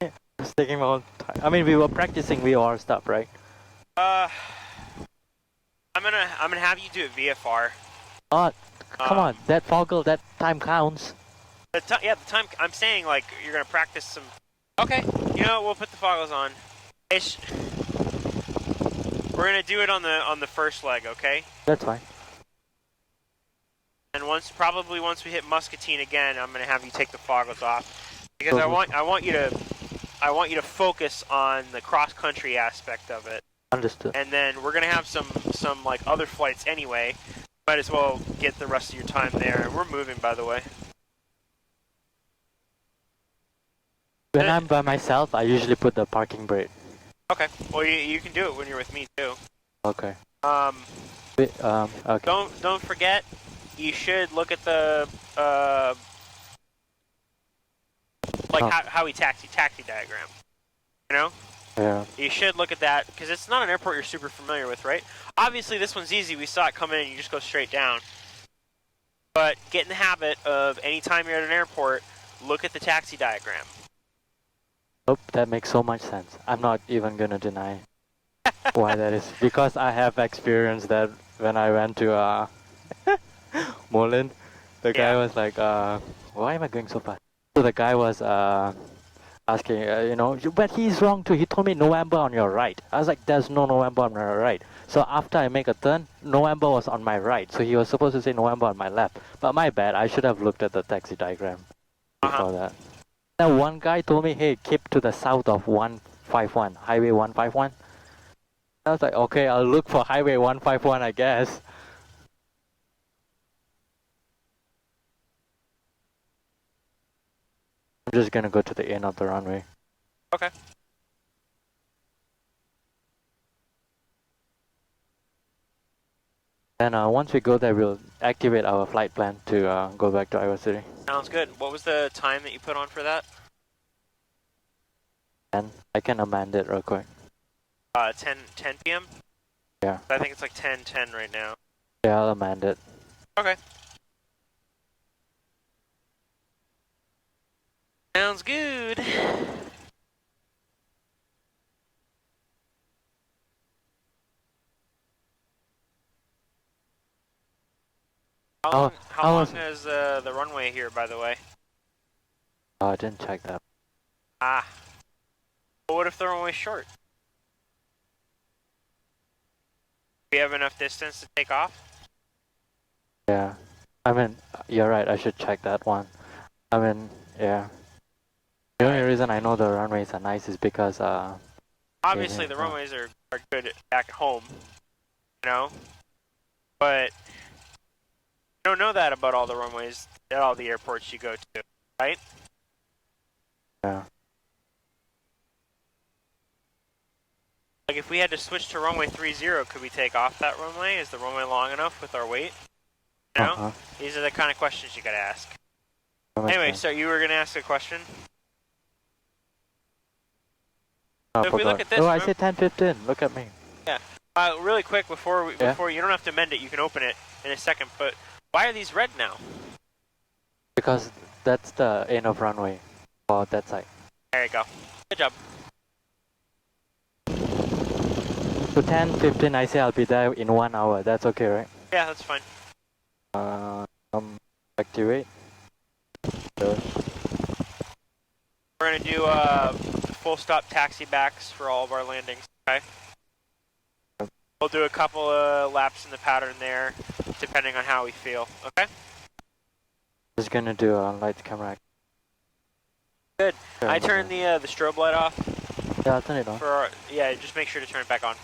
It's taking a long time. I mean, we were practicing VOR stuff, right? I'm gonna have you do it VFR. Oh, come on, that foggle, that time counts. Yeah, the time. I'm saying like you're gonna practice some. Okay, you know we'll put the foggles on. We're gonna do it on the first leg, okay? That's fine. And probably once we hit Muscatine again, I'm gonna have you take the foggles off because I want you to focus on the cross country aspect of it. Understood. And then we're gonna have some like other flights anyway. Might as well get the rest of your time there. And we're moving, by the way. When I'm by myself, I usually put the parking brake. Okay. Well, you can do it when you're with me too. Okay. Okay. Don't forget, you should look at the how we taxi diagram. You know. Yeah. You should look at that, because it's not an airport you're super familiar with, right? Obviously, this one's easy. We saw it come in and you just go straight down. But get in the habit of, anytime you're at an airport, look at the taxi diagram. Oh, that makes so much sense. I'm not even gonna deny why that is. Because I have experienced that when I went to Mullen. The guy was like, why am I going so fast? So the guy was asking, you know, but he's wrong too. He told me November on your right. I was like, there's no November on my right. So after I make a turn, November was on my right. So he was supposed to say November on my left. But my bad, I should have looked at the taxi diagram before that. Now one guy told me, hey, keep to the south of 151, Highway 151. I was like, okay, I'll look for Highway 151, I guess. I'm just gonna go to the end of the runway. Okay. And once we go there, we'll activate our flight plan to go back to Iowa City. Sounds good. What was the time that you put on for that? And I can amend it real quick. 10 p.m.? Yeah. I think it's like 10:10 right now. Yeah, I'll amend it. Okay. Sounds good. How long is the runway here, by the way? Oh, I didn't check that. Ah. But what if the runway's short? Do we have enough distance to take off? Yeah. I mean, you're right, I should check that one. I mean, yeah. The only reason I know the runways are nice is because obviously the runways are good back at home, you know? But you don't know that about all the runways at all the airports you go to, right? Yeah. Like if we had to switch to runway 30, could we take off that runway? Is the runway long enough with our weight? You know? These are the kind of questions you gotta ask. Anyway, so you were gonna ask a question? I So if we look forgot. at this, Oh, I remember- said 10:15. Look at me. Yeah. Really quick before Yeah. before you don't have to mend it. You can open it in a second. But why are these red now? Because that's the end of runway for that side. There you go. Good job. So 10:15, I say I'll be there in 1 hour. That's okay, right? Yeah, that's fine. Activate. So, We're gonna do full stop taxi backs for all of our landings. Okay. We'll do a couple of laps in the pattern there, depending on how we feel. Okay. just gonna do a light camera. Good. I turned the strobe light off. Yeah, I'll turn it on. Yeah, just make sure to turn it back on.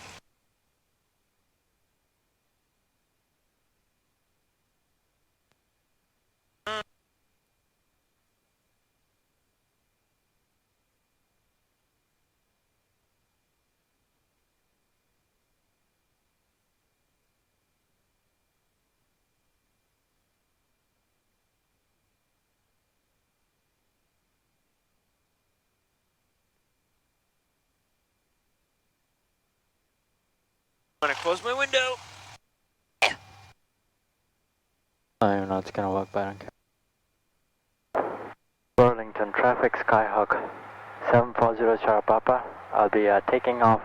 I'm gonna close my window. I don't know, it's gonna work, but I don't care. Burlington traffic Skyhawk 740 Sierra Papa. I'll be taking off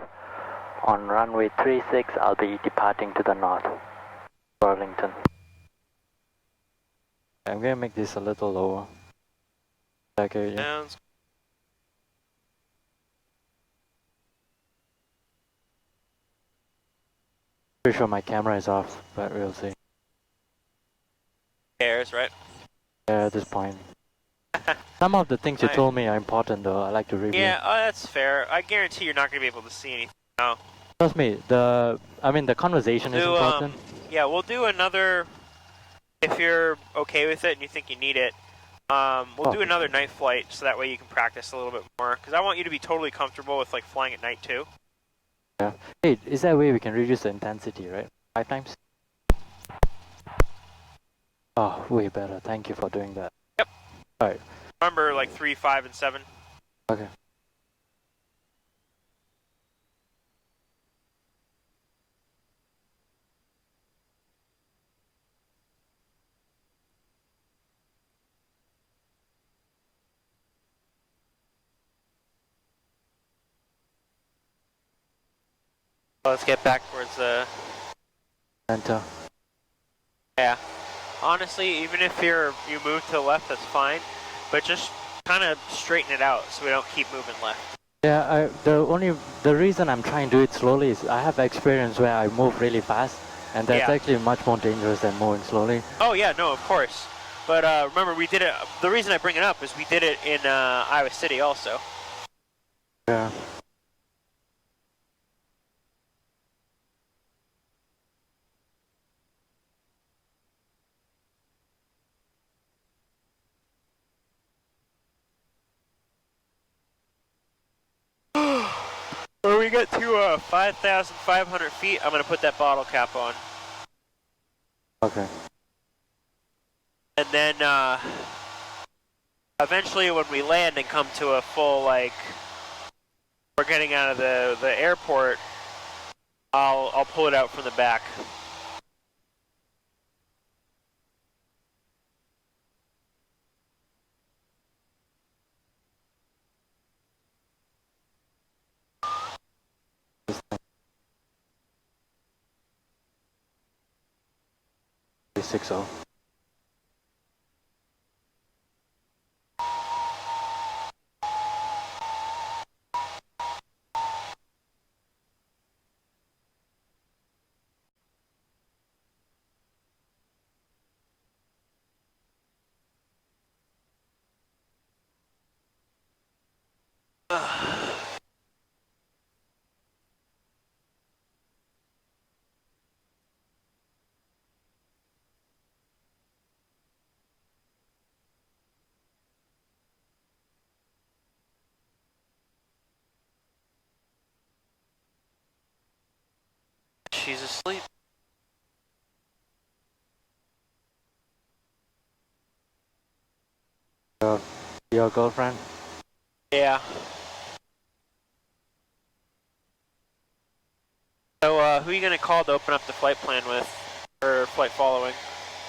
on runway 36. I'll be departing to the north. Burlington. I'm gonna make this a little lower. Okay, yeah. Sounds. Pretty sure my camera is off, but we'll see. Cares, right? Yeah, at this point. Some of the things you told me are important though. I like to review. Yeah, that's fair. I guarantee you're not gonna be able to see anything now. Trust me, the conversation is important. Yeah, we'll do another. If you're okay with it and you think you need it, we'll do another night flight so that way you can practice a little bit more. Because I want you to be totally comfortable with like flying at night too. Yeah. Hey, is there a way we can reduce the intensity, right? 5 times? Oh, way better. Thank you for doing that. Yep. Alright. Remember, like 3, 5, and 7. Okay. Let's get back towards the. Center. Yeah. Honestly, even if you move to the left, that's fine. But just kind of straighten it out so we don't keep moving left. Yeah, the reason I'm trying to do it slowly is I have experience where I move really fast, and that's actually much more dangerous than moving slowly. Oh yeah, no, of course. But remember, we did it. The reason I bring it up is we did it in Iowa City also. Yeah. When we get to 5,500 feet, I'm gonna put that bottle cap on. Okay. And then eventually when we land and come to a full, like, we're getting out of the airport, I'll pull it out from the back. Six oh. She's asleep. Your girlfriend? Yeah. So, who are you going to call to open up the flight plan with, or flight following?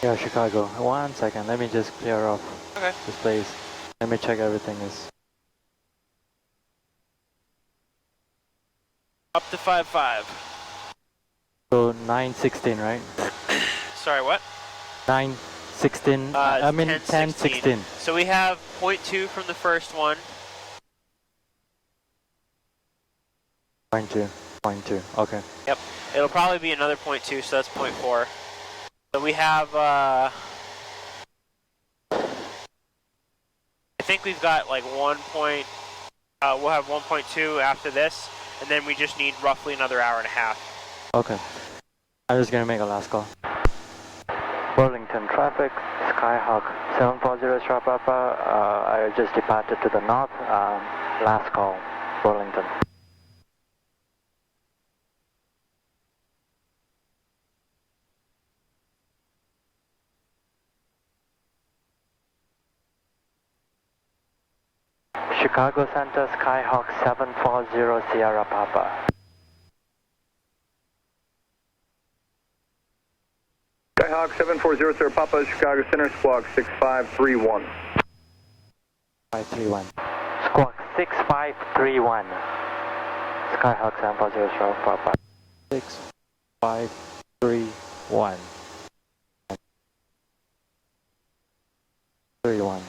Yeah, Chicago. 1 second, let me just clear off this place. Let me check everything is. Up to 5-5. So 916, right? Sorry, what? 916. I mean 1016. So we have 0.2 from the first one. 0.2. Okay. Yep. It'll probably be another 0.2, so that's 0.4. So we have, I think we've got like we'll have 1.2 after this, and then we just need roughly another hour and a half. Okay. I'm just gonna make a last call. Burlington traffic, Skyhawk 740 Sharp Papa. I just departed to the north. Last call, Burlington. Chicago Center, Skyhawk 740 Sierra Papa. Skyhawk 740 Sierra Papa, Chicago Center, squawk 6531. 531. Squawk 6531. Skyhawk 740 Sierra Papa. 6531. 31.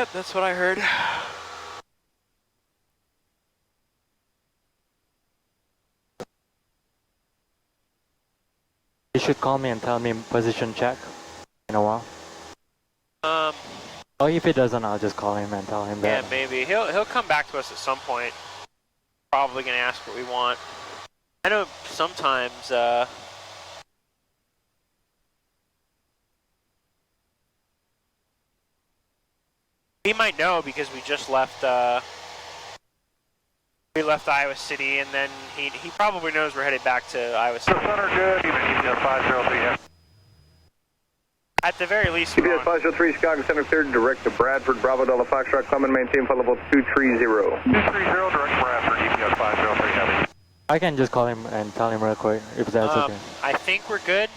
Yep, that's what I heard. You should call me and tell me position check in a while. Oh, if he doesn't, I'll just call him and tell him that. Yeah, maybe. He'll come back to us at some point. Probably gonna ask what we want. I know sometimes, he might know because we just left, we left Iowa City, and then he probably knows we're headed back to Iowa City. Center good, even 503. At the very least, CBS 503, Chicago Center cleared direct to Bradford, Bravo Delta Foxtrot, come and maintain flight level 230. 230, direct Bradford, EPS 503 heavy. I can just call him and tell him real quick if that's okay. I think we're good.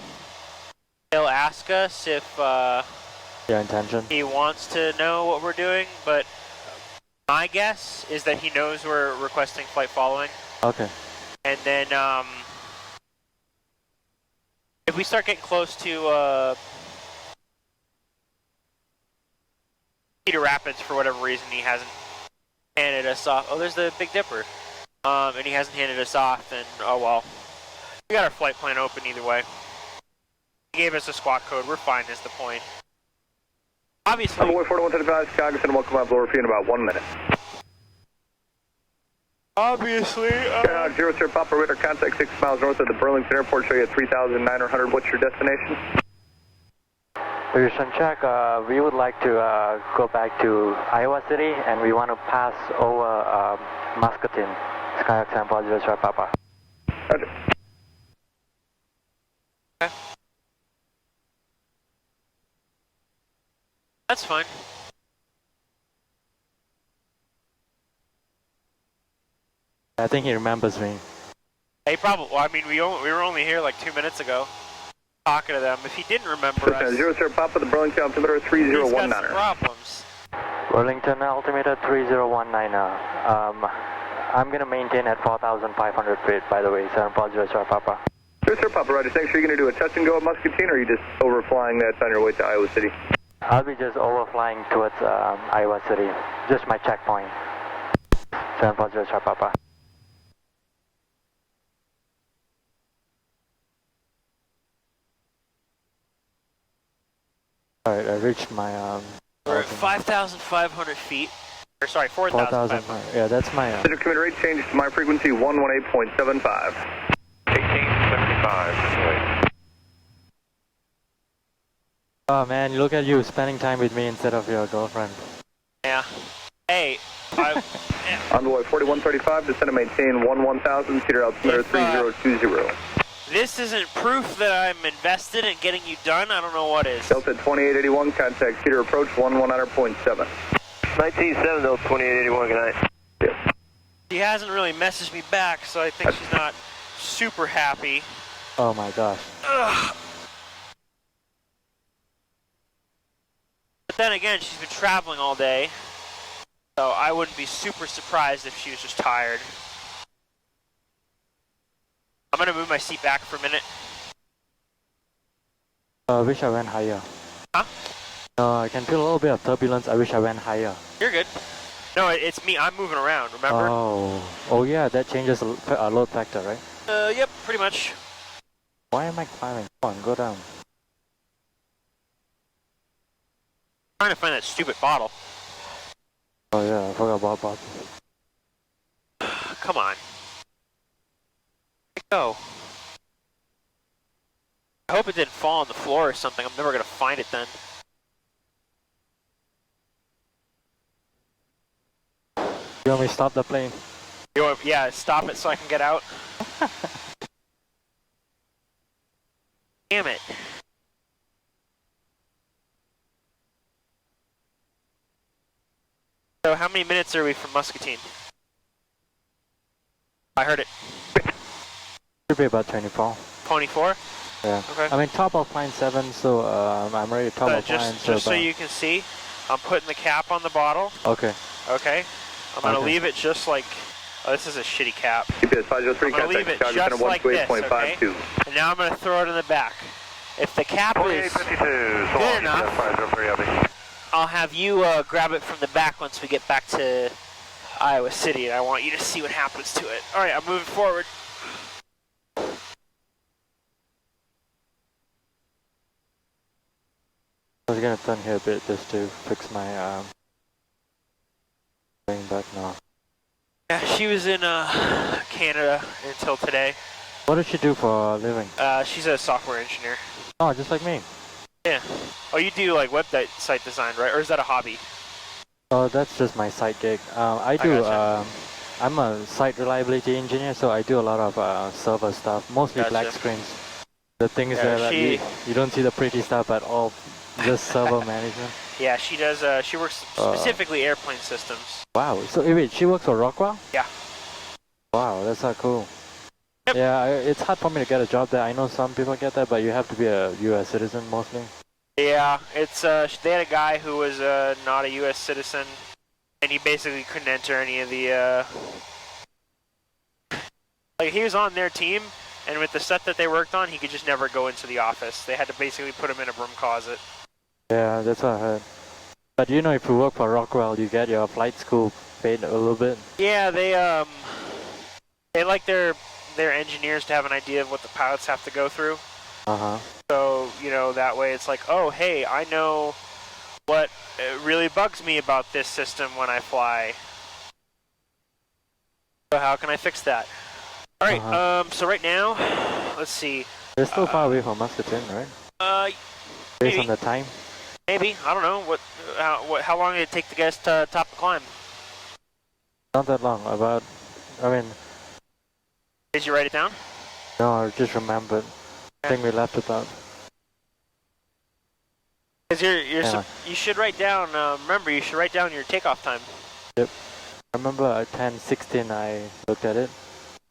He'll ask us if Your intention? he wants to know what we're doing, but my guess is that he knows we're requesting flight following. Okay. And then if we start getting close to Cedar Rapids for whatever reason, he hasn't handed us off. Oh, there's the Big Dipper. And he hasn't handed us off, then oh well. We got our flight plan open either way. He gave us a squawk code. We're fine is the point. Obviously. Runway 4135, Chicago Center, welcome up lower for you in about 1 minute. Obviously. Skyhawk 0 Sierra Papa, radar contact 6 miles north of the Burlington Airport, show you at 3,900. What's your destination? Position check. We would like to go back to Iowa City, and we want to pass over Muscatine. Skyhawk 740 Sierra Papa. Roger. Okay. That's fine. I think he remembers me. He probably. Well, I mean, we were only here like 2 minutes ago, talking to them. If he didn't remember us, 0 Sierra Papa, the Burlington altimeter 3019. he's got some problems. Burlington altimeter 3019. I'm going to maintain at 4,500 feet, by the way, 740 Sierra Papa. 0 Sierra Papa, Roger. Thanks. Are you going to do a touch and go at Muscatine, or are you just overflying that on your way to Iowa City? I'll be just overflying towards Iowa City. Just my checkpoint. 740 Sierra Papa. Alright, I reached my We're at 5,500 feet. Or sorry, 4,500. Yeah, that's my Center command rate change to my frequency 118.75. 1875. Oh man, look at you spending time with me instead of your girlfriend. Yeah. Hey, Envoy 4135, descend and maintain 11,000, Cedar altimeter 3020. this isn't proof that I'm invested in getting you done. I don't know what is. Delta 2881, contact Cedar approach 1100.7. 1970, 2881, good night. Do you hasn't really messaged me back, so I think she's not super happy. Oh my gosh. Ugh. But then again, she's been traveling all day, so I wouldn't be super surprised if she was just tired. I'm gonna move my seat back for a minute. I wish I went higher. Huh? I can feel a little bit of turbulence. I wish I went higher. You're good. No, it's me. I'm moving around, remember? Oh yeah, that changes a load factor, right? Yep, pretty much. Why am I climbing? Come on, go down. Trying to find that stupid bottle. Oh yeah, I forgot about bottle. Come on. Go. I hope it didn't fall on the floor or something. I'm never gonna find it then. You want me to stop the plane? You want, yeah, stop it so I can get out. Damn it. So how many minutes are we from Muscatine? I heard it. Should be about 24. 24? Yeah. Okay. I mean, top of line 7, so I'm ready to top of line. Just so you can see, I'm putting the cap on the bottle. Okay. Okay. I'm going to leave it just like, oh, this is a shitty cap. GPS 503, I'm going to leave it just like this, okay? And now I'm going to throw it in the back. If the cap is good enough, I'll have you grab it from the back once we get back to Iowa City, and I want you to see what happens to it. All right, I'm moving forward. I was gonna turn here a bit just to fix my going back now. Yeah, she was in Canada until today. What does she do for a living? She's a software engineer. Oh, just like me. Yeah. Oh, you do like website design, right? Or is that a hobby? Oh, that's just my side gig. I do. Gotcha. I'm a site reliability engineer, so I do a lot of server stuff, mostly black Gotcha. screens. The things Yeah, that you don't see the pretty stuff at all, just server management. Yeah, she does. She works specifically airplane systems. Wow. So wait, she works for Rockwell? Yeah. Wow, that's not cool. Yep. Yeah, it's hard for me to get a job there. I know some people get that, but you have to be a U.S. citizen mostly. Yeah, it's they had a guy who was not a U.S. citizen, and he basically couldn't enter any of the. Like he was on their team, and with the stuff that they worked on, he could just never go into the office. They had to basically put him in a broom closet. Yeah, that's what I heard. But you know, if you work for Rockwell, you get your flight school paid a little bit. Yeah, they like their engineers to have an idea of what the pilots have to go through. Uh-huh. So, you know, that way it's like, oh, hey, I know what really bugs me about this system when I fly. So how can I fix that? All right, so right now, let's see. They're still far away from Muscatine, right? Based on the time? Maybe, I don't know. How long did it take to get us to top the climb? Not that long, about, I mean... Did you write it down? No, I just remembered. I think we left about... Because you should write down, remember, you should write down your takeoff time. Yep. I remember at 10:16 I looked at it.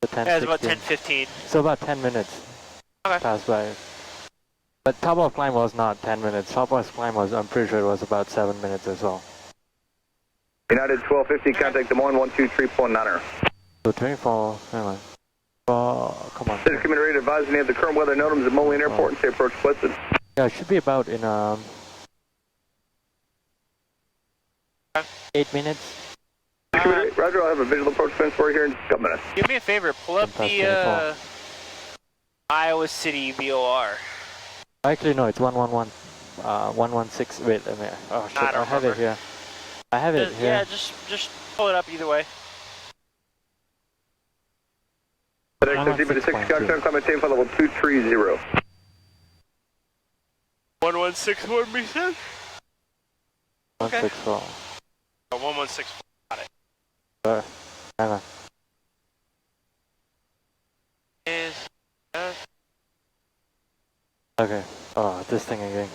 Yeah, it's about 10:15. So about 10 minutes passed by. But top of climb was not 10 minutes. Top of climb was, I'm pretty sure it was about 7 minutes as well. United 1250, contact Des Moines 123.9er. So 24, hang on. Come on. This is commander ready to advise any of the current weather notems at Moline Airport and stay approach listed. Yeah, it should be about in 8 minutes. Roger, I'll have a visual approach fence for you here in just a couple minutes. Do me a favor, pull up the Iowa City VOR. Actually, no, it's 111. 116. Wait, let me. Oh shit, I have it here. I have it here. Yeah, just pull it up either way. Connection 6 Scout, climate team for level 230. 1161, we said? 164. Oh, 1164, got it. Hang on. Okay. Oh, this thing again.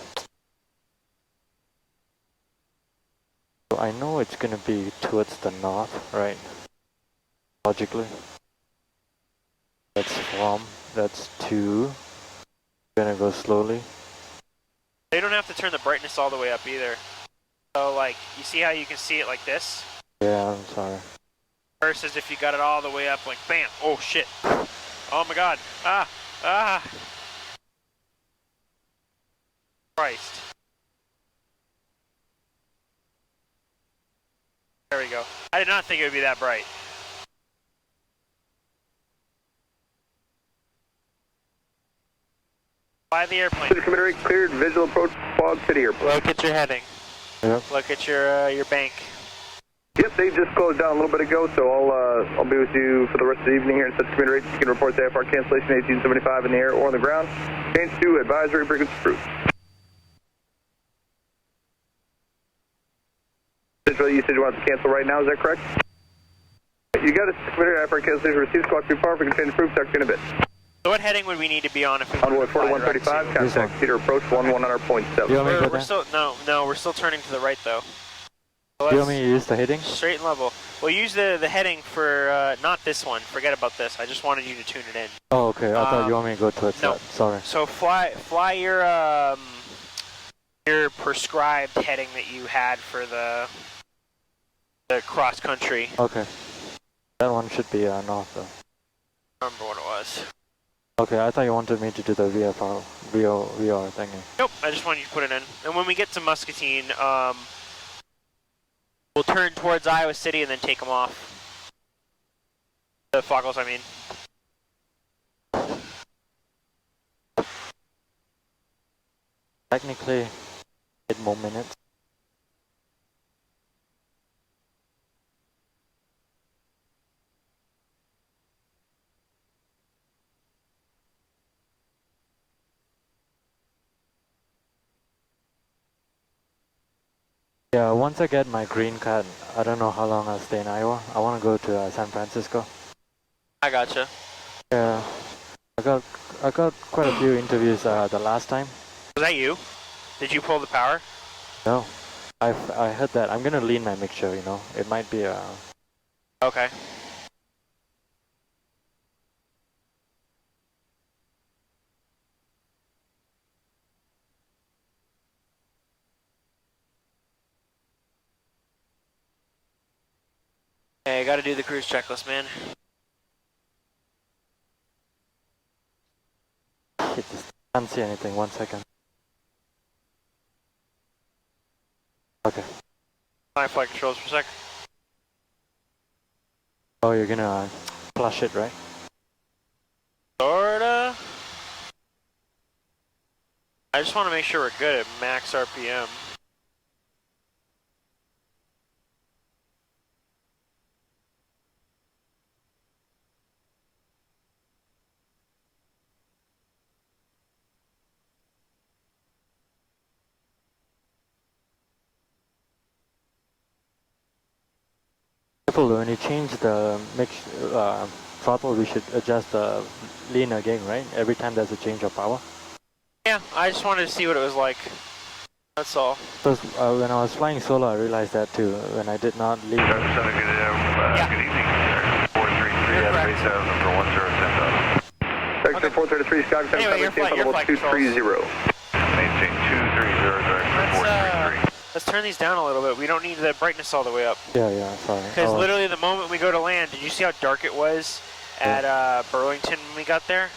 So I know it's gonna be towards the north, right? logically. That's from, that's 2. Gonna go slowly. They don't have to turn the brightness all the way up either. So like, you see how you can see it like this? Yeah, I'm sorry. Versus if you got it all the way up like bam, oh shit. Oh my god, Christ. There we go. I did not think it would be that bright. Fly the airplane. City Commander, cleared visual approach fog City Airport. Look at your heading. Yep. Look at your bank. Yep, they just closed down a little bit ago, so I'll be with you for the rest of the evening here in City Commander. You can report the AFR cancellation 1875 in the air or on the ground. Change to advisory frequency approved. Central, you said you wanted to cancel right now, is that correct? You got it, Commander. AFR cancellation received. Squawk 24, we can change approved. Talk to you in a bit. So what heading would we need to be on if we Envoy 4135, contact Cedar Approach 110.7. You want me to go we're down? still we're still turning to the right though. So You want me to use the heading? straight and level. We'll use the heading for not this one. Forget about this. I just wanted you to tune it in. Oh, okay. I thought you want me to go towards no. that. Sorry. So fly your prescribed heading that you had for the cross country. Okay. That one should be north though. I remember what it was. Okay, I thought you wanted me to do the VFR thingy. Nope, I just wanted you to put it in. And when we get to Muscatine, we'll turn towards Iowa City and then take them off. The foggles, I mean. Technically, 8 more minutes. Yeah, once I get my green card, I don't know how long I'll stay in Iowa. I want to go to San Francisco. I gotcha. Yeah, I got quite a few interviews the last time. Was that you? Did you pull the power? No, I heard that. I'm gonna lean my mixture. You know, it might be a. Okay. Hey, I gotta do the cruise checklist, man. Shit, just can't see anything. 1 second. Okay. My flight controls for a sec. Oh, you're gonna flush it, right? Sorta. I just want to make sure we're good at max RPM. When you change the throttle, we should adjust the lean again, right? Every time there's a change of power. Yeah, I just wanted to see what it was like. That's all. Because when I was flying solo, I realized that too. When I did not lean. Good evening, sir. 433 at base number 10,000. Section 433, Sky Anyway, your flight controls. 230. Maintain 230, direction 433. Let's turn these down a little bit. We don't need the brightness all the way up. Yeah, sorry. Because literally the moment we go to land, did you see how dark it was at Burlington when we got there?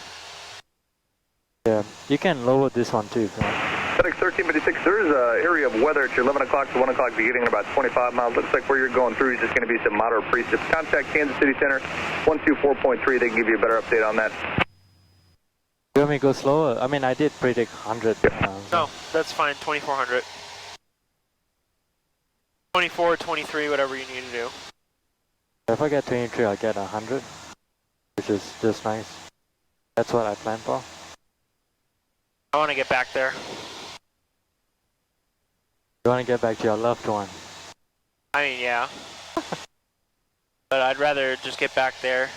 Yeah, you can lower this one too if you want. FedEx 1356, there's an area of weather at your 11 o'clock to 1 o'clock beginning about 25 miles. Looks like where you're going through is just going to be some moderate precip. Contact Kansas City Center, 124.3. They can give you a better update on that. You want me to go slower? I mean, I did predict 100. No, that's fine. 2400. 24, 23, whatever you need to do. If I get 23, I'll get 100, which is just nice. That's what I planned for. I want to get back there. You want to get back to your loved one? I mean, yeah. But I'd rather just get back there.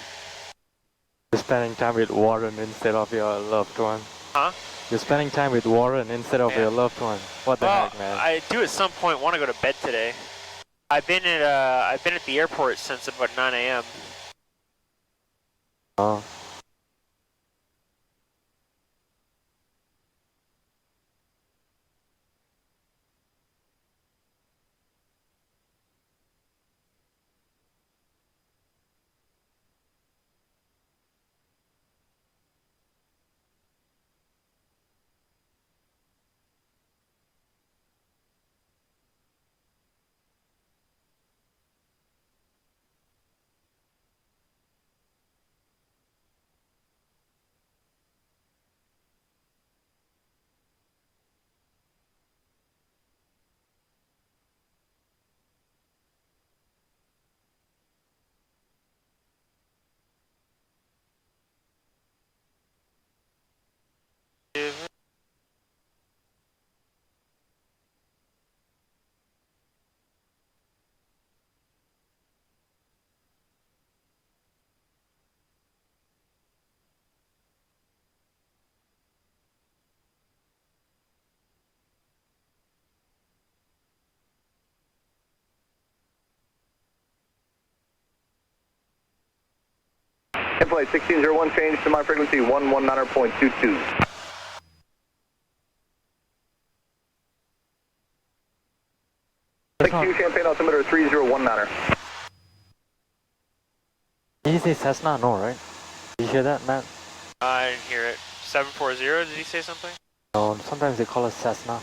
You're spending time with Warren instead of your loved one. Huh? You're spending time with Warren instead of your loved one. What the heck, man? I do at some point want to go to bed today. I've been at the airport since about 9 a.m. Oh. Flight 1601, change to my frequency 119.22. XQ Champagne altimeter 3019er. Did you say Cessna? No, right? Did you hear that, Matt? I didn't hear it. 740, did he say something? No, sometimes they call us Cessna.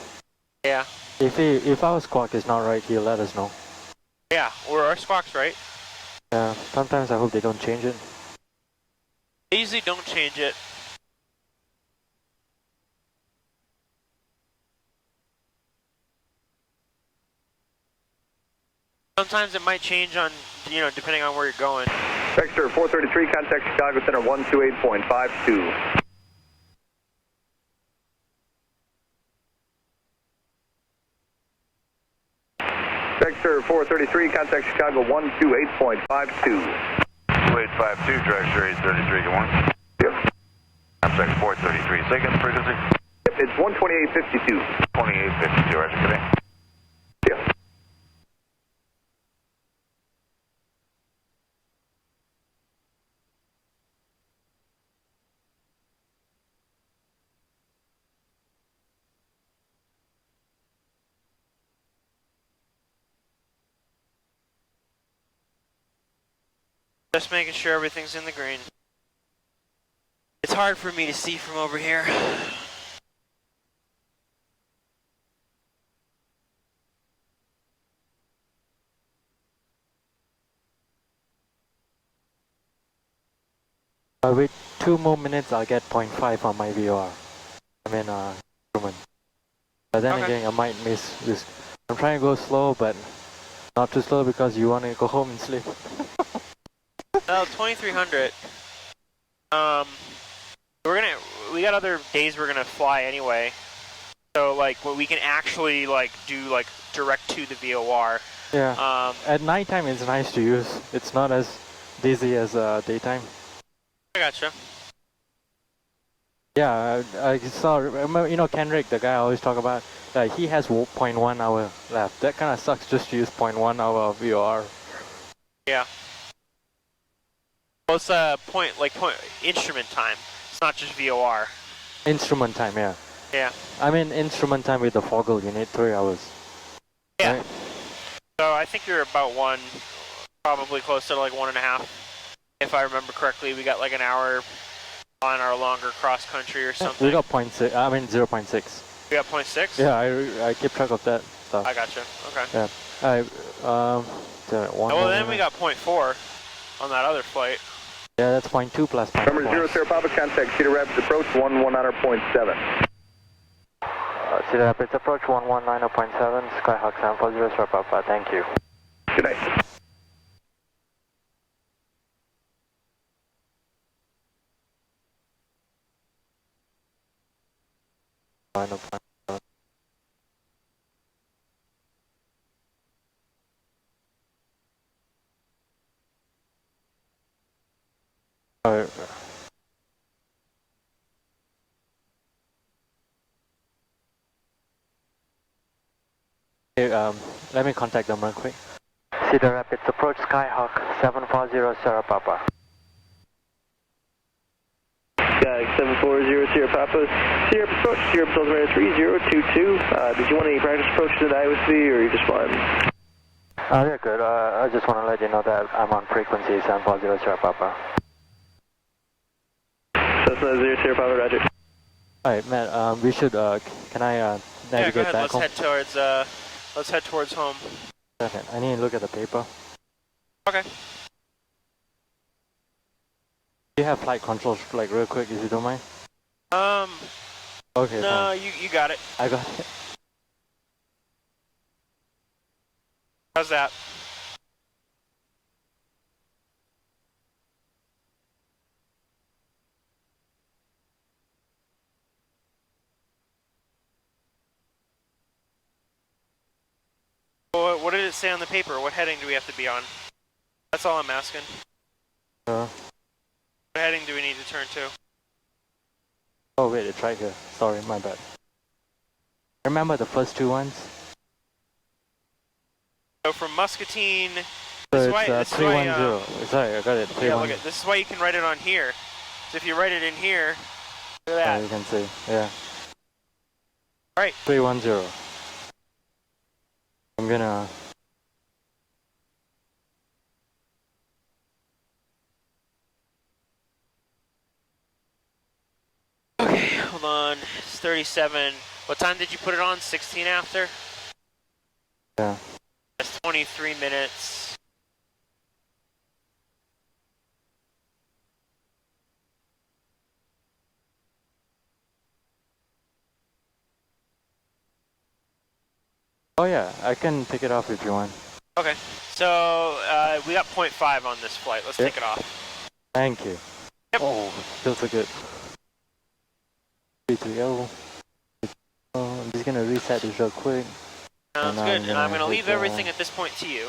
Yeah. If our squawk is not right, he'll let us know. Yeah, or our squawk's right. Yeah, sometimes I hope they don't change it. They usually don't change it. Sometimes it might change on, you know, depending on where you're going. Vector 433, contact Chicago Center 128.52. Vector 433, contact Chicago 128.52. 2852, director 833 to 1. Yep. Contact 433, second frequency. Yep, it's 128.52. 2852, roger, good day. Yep. Just making sure everything's in the green. It's hard for me to see from over here. Wait 2 more minutes, I'll get 0.5 on my VOR. I mean, instrument. But then again, I might miss this. I'm trying to go slow, but not too slow because you want to go home and sleep. Well, 2300. We got other days we're gonna fly anyway. So like, we can actually like do like direct to the VOR. Yeah. At nighttime, it's nice to use. It's not as busy as daytime. I gotcha. Yeah, I saw. Remember, you know, Kenrick, the guy I always talk about. He has 0.1 hour left. That kind of sucks just to use 0.1 hour of VOR. Yeah. Well, it's point instrument time. It's not just VOR. Instrument time, yeah. Yeah. I mean, instrument time with the foggle, you need 3 hours. Yeah. Right? So I think you're about one, probably closer to like 1.5. If I remember correctly, we got like an hour on our longer cross country or something. We got 0.6. I mean 0.6. We got 0.6? Yeah, I keep track of that stuff. I gotcha. Okay. Yeah. Well, then we got 0.4 on that other flight. Yeah, that's 0.2 plus 0.4. Number 0 Sierra Papa, contact Cedar Rapids approach 119.7. Cedar Rapids approach 119.7, Skyhawk 740 Sierra Papa, thank you. Good night. Let me contact them real quick. Cedar Rapids approach Skyhawk 740 Sierra Papa. Got 740 Sierra Papa. Sierra approach, Sierra altimeter 3022. Did you want any practice approaches at Iowa City, or you just want? Yeah, good. I just want to let you know that I'm on frequency 740 Sierra Papa. Cessna 0 Sierra Papa, roger. Alright, Matt, we should, can I navigate go ahead. back home? Let's head towards home. Okay, I need to look at the paper. Okay. Do you have flight controls, like, real quick, if you don't mind? Okay, No, fine. you got it. I got it. How's that? What did it say on the paper? What heading do we have to be on? That's all I'm asking. What heading do we need to turn to? Oh wait, it's right here. Sorry, my bad. Remember the first two ones? So from Muscatine, So it's 310. Sorry, I got it. 310. yeah, look at this is why you can write it on here. So if you write it in here, look at that. You can see, yeah. All right. 310. I'm gonna. Okay, hold on. It's 37. What time did you put it on? 16 after? Yeah. That's 23 minutes. Oh yeah, I can pick it off if you want. Okay, so we got 0.5 on this flight. Let's take it off. Thank you. Yep. Oh, feels so good. 330. I'm just gonna reset this real quick. Sounds good, and I'm gonna leave everything at this point to you.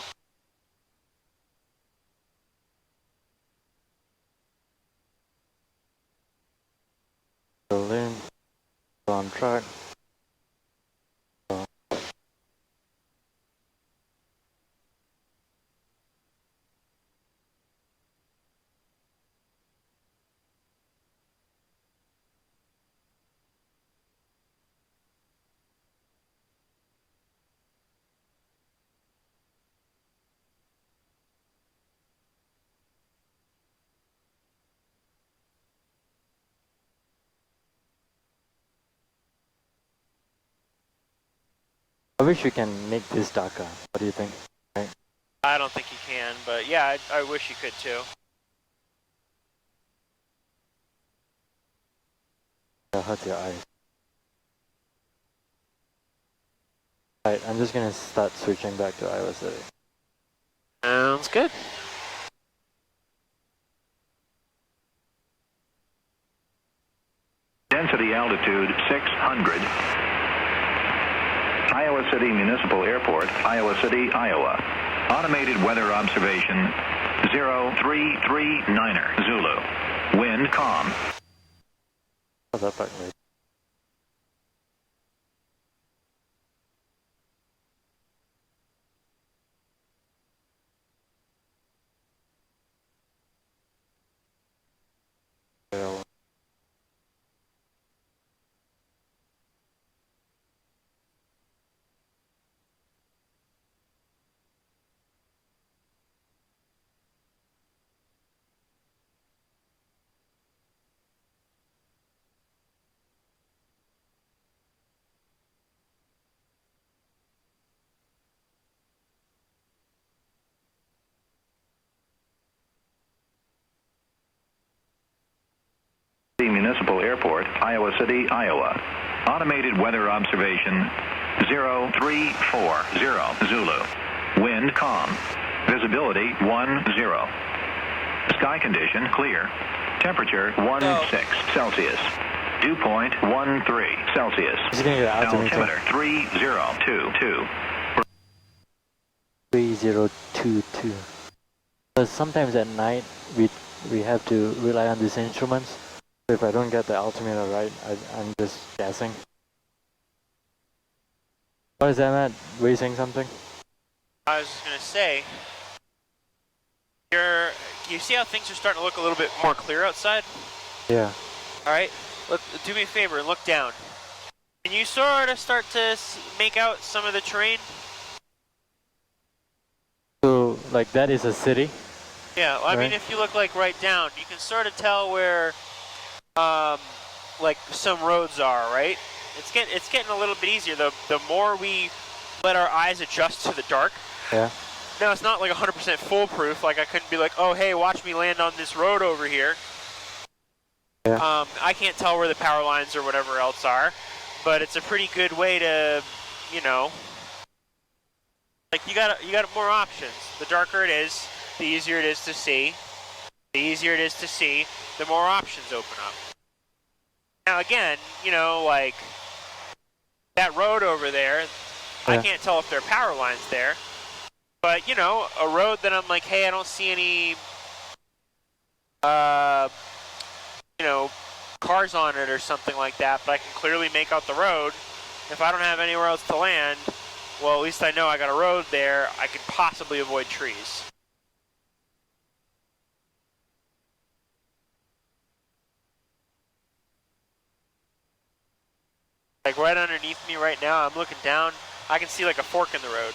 Berlin, on track. I wish we can make this darker. What do you think? Right. I don't think you can, but yeah, I wish you could too. It'll hurt your eyes. Alright, I'm just gonna start switching back to Iowa City. Sounds good. Density altitude 600. Iowa City Municipal Airport, Iowa City, Iowa. Automated weather observation 0339er Zulu. Wind calm. How's that back, mate? Municipal Airport, Iowa City, Iowa. Automated weather observation 0340 Zulu. Wind calm. Visibility 10. Sky condition clear. Temperature 16 Celsius. Dew point 13 Celsius. Altimeter 3022. 3022. But sometimes at night we have to rely on these instruments. If I don't get the altimeter right, I'm just guessing. What is that, Matt? Were you saying something? I was just gonna say, you see how things are starting to look a little bit more clear outside? Yeah. All right, look, do me a favor and look down. Can you sort of start to make out some of the terrain? So, like that is a city? Yeah, well, I mean, Right. if you look like right down, you can sort of tell where, like some roads are, right? It's getting a little bit easier. The more we let our eyes adjust to the dark. Yeah. Now it's not like 100% foolproof. Like I couldn't be like, oh hey, watch me land on this road over here. Yeah. I can't tell where the power lines or whatever else are, but it's a pretty good way to, you know, like you got more options. The darker it is, the easier it is to see. The easier it is to see, the more options open up. Now again, you know, like that road over there, I can't tell if there are power lines there, but you know, a road that I'm like, hey, I don't see any, you know, cars on it or something like that, but I can clearly make out the road. If I don't have anywhere else to land, well, at least I know I got a road there. I could possibly avoid trees. Like right underneath me right now, I'm looking down, I can see like a fork in the road.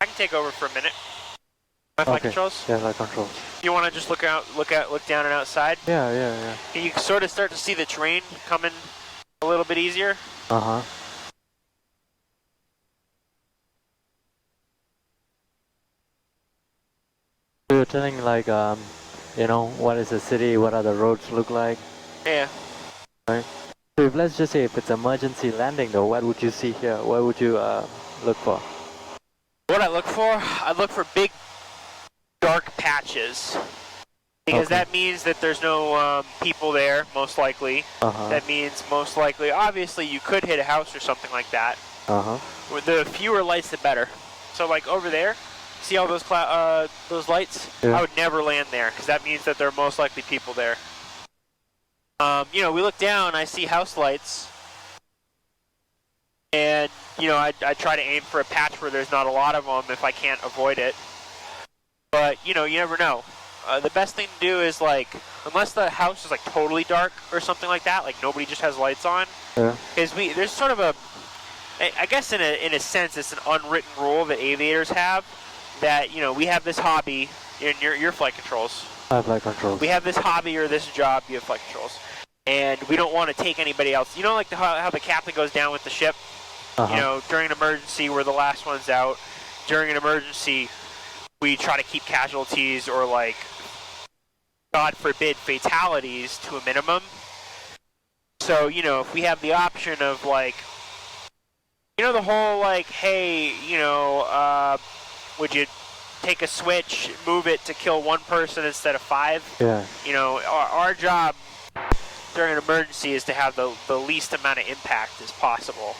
I can take over for a minute. My flight controls? Yeah, flight controls. You want to just look down and outside? Yeah. Can you sort of start to see the terrain coming a little bit easier? Uh-huh. So you're telling like, you know, what is the city, what are the roads look like? Yeah. Right. So if, let's just say if it's emergency landing though, what would you see here? What would you look for? What I look for? I look for big dark patches. Because that means that there's no people there, most likely. That means most likely, obviously you could hit a house or something like that. The fewer lights the better. So like over there, see all those lights? Yeah. I would never land there, because that means that there are most likely people there. You know, we look down, I see house lights. And, you know, I try to aim for a patch where there's not a lot of them if I can't avoid it. But, you know, you never know. The best thing to do is, like, unless the house is, like, totally dark or something like that, like nobody just has lights on, is there's sort of a, I guess in a sense, it's an unwritten rule that aviators have, that, you know, we have this hobby in your flight controls. I have flight controls. We have this hobby or this job, you have flight controls. And we don't want to take anybody else. You know, like how the captain goes down with the ship? You know, during an emergency, we're the last ones out. During an emergency, we try to keep casualties or, like, God forbid, fatalities to a minimum. So, you know, if we have the option of, like, you know, the whole, like, hey, you know, would you take a switch, move it to kill one person instead of 5? Yeah. You know, our job during an emergency is to have the least amount of impact as possible.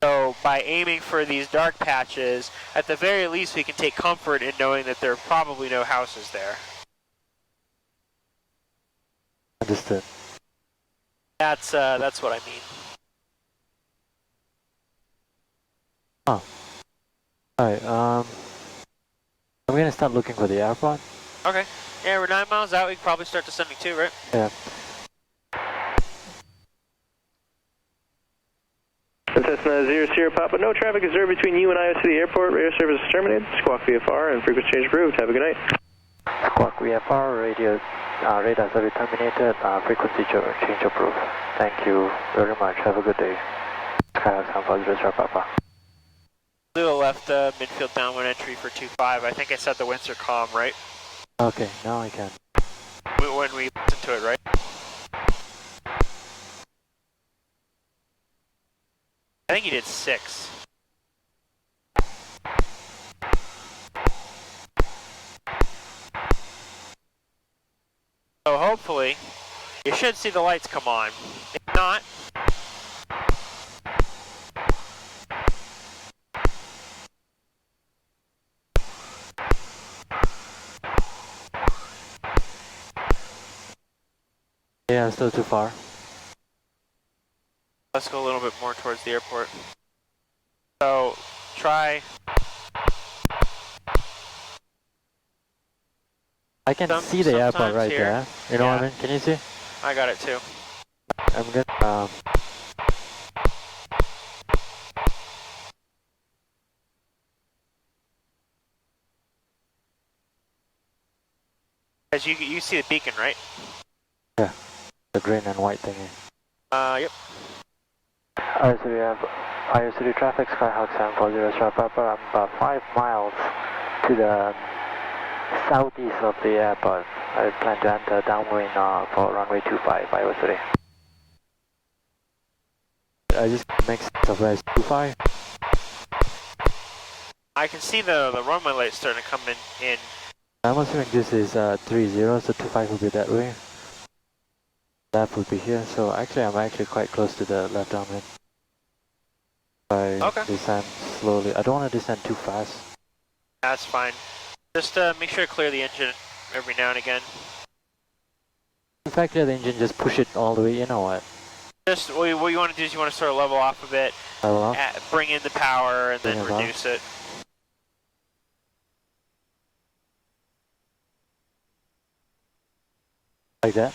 So by aiming for these dark patches, at the very least we can take comfort in knowing that there are probably no houses there. Understood. That's what I mean. Oh. Alright, I'm gonna start looking for the airport. Okay. Yeah, we're 9 miles out, we can probably start descending too, right? Yeah. Cessna 00 Papa, no traffic observed between you and Iowa City Airport. Radio service is terminated. Squawk VFR and frequency change approved. Have a good night. Squawk VFR, radio, radar service terminated, frequency change approved. Thank you very much. Have a good day. Skyhawk San Francisco, Papa. Lua left midfield downwind entry for 25. I think I set the Windsor calm, right? Okay, now I can. When we listened to it, right? I think he did 6. So hopefully, you should see the lights come on. If not, Yeah, I'm still too far. let's go a little bit more towards the airport. So, try. I can see the airport sometimes right here. there. You know what I mean? Can you see? I got it too. I'm good. As you see the beacon, right? Yeah, the green and white thingy. Yep. Alright, so we have Iowa City traffic, Skyhawk 740 Sharp Papa. I'm about 5 miles to the southeast of the airport. I plan to enter downwind for runway 25, Iowa City. I just make sense of where's 25. I can see the runway lights starting to come in. I'm assuming this is 30, so 25 will be that way. Left will be here, so actually I'm actually quite close to the left downwind. I descend slowly. I don't want to descend too fast. That's fine. Just make sure to clear the engine every now and again. In fact, clear the engine, just push it all the way, you know what? Just what you want to do is you want to sort of level off a bit, Level off? bring in the power, and then reduce it. Like that?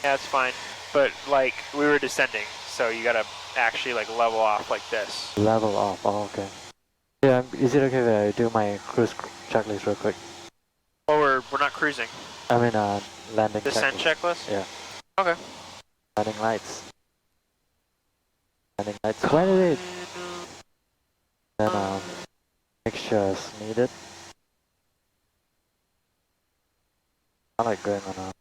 Yeah, that's fine. But like we were descending, so you gotta actually like level off like this. Level off, oh okay. Yeah, is it okay if I do my cruise checklist real quick? Oh, we're not cruising. I mean landing Descent checklist? Yeah. Okay. Landing lights. Landing lights. When is it? Then mixtures needed. I like going on a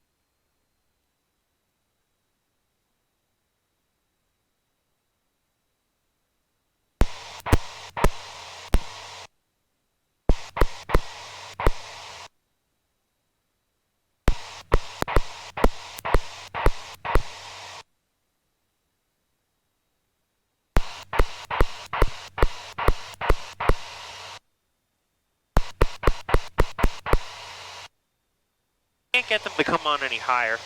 Can't get them to come on any higher.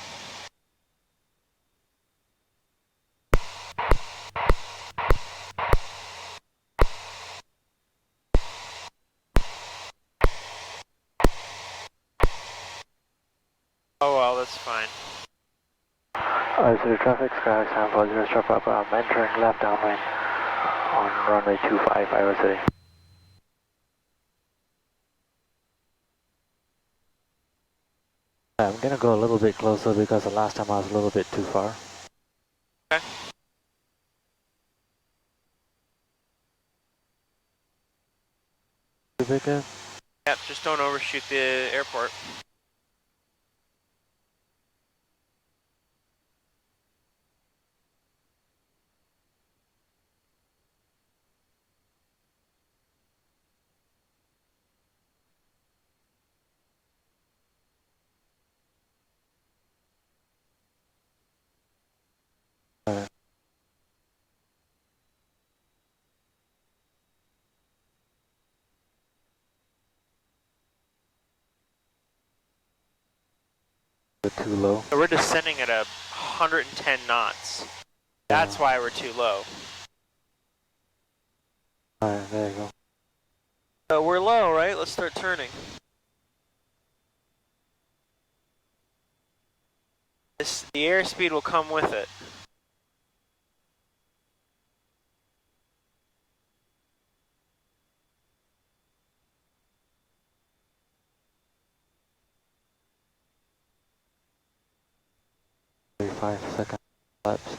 Oh well, that's fine. Alright, so the traffic, Skyhawk 740 Sharp Papa. I'm entering left downwind on runway 25, Iowa City. I'm gonna go a little bit closer because the last time I was a little bit too far. Okay. Too big there? Yep, just don't overshoot the airport. Alright. Too low. So we're descending at 110 knots. That's why we're too low. Alright, there you go. So we're low, right? Let's start turning. The airspeed will come with it. Five seconds lapse.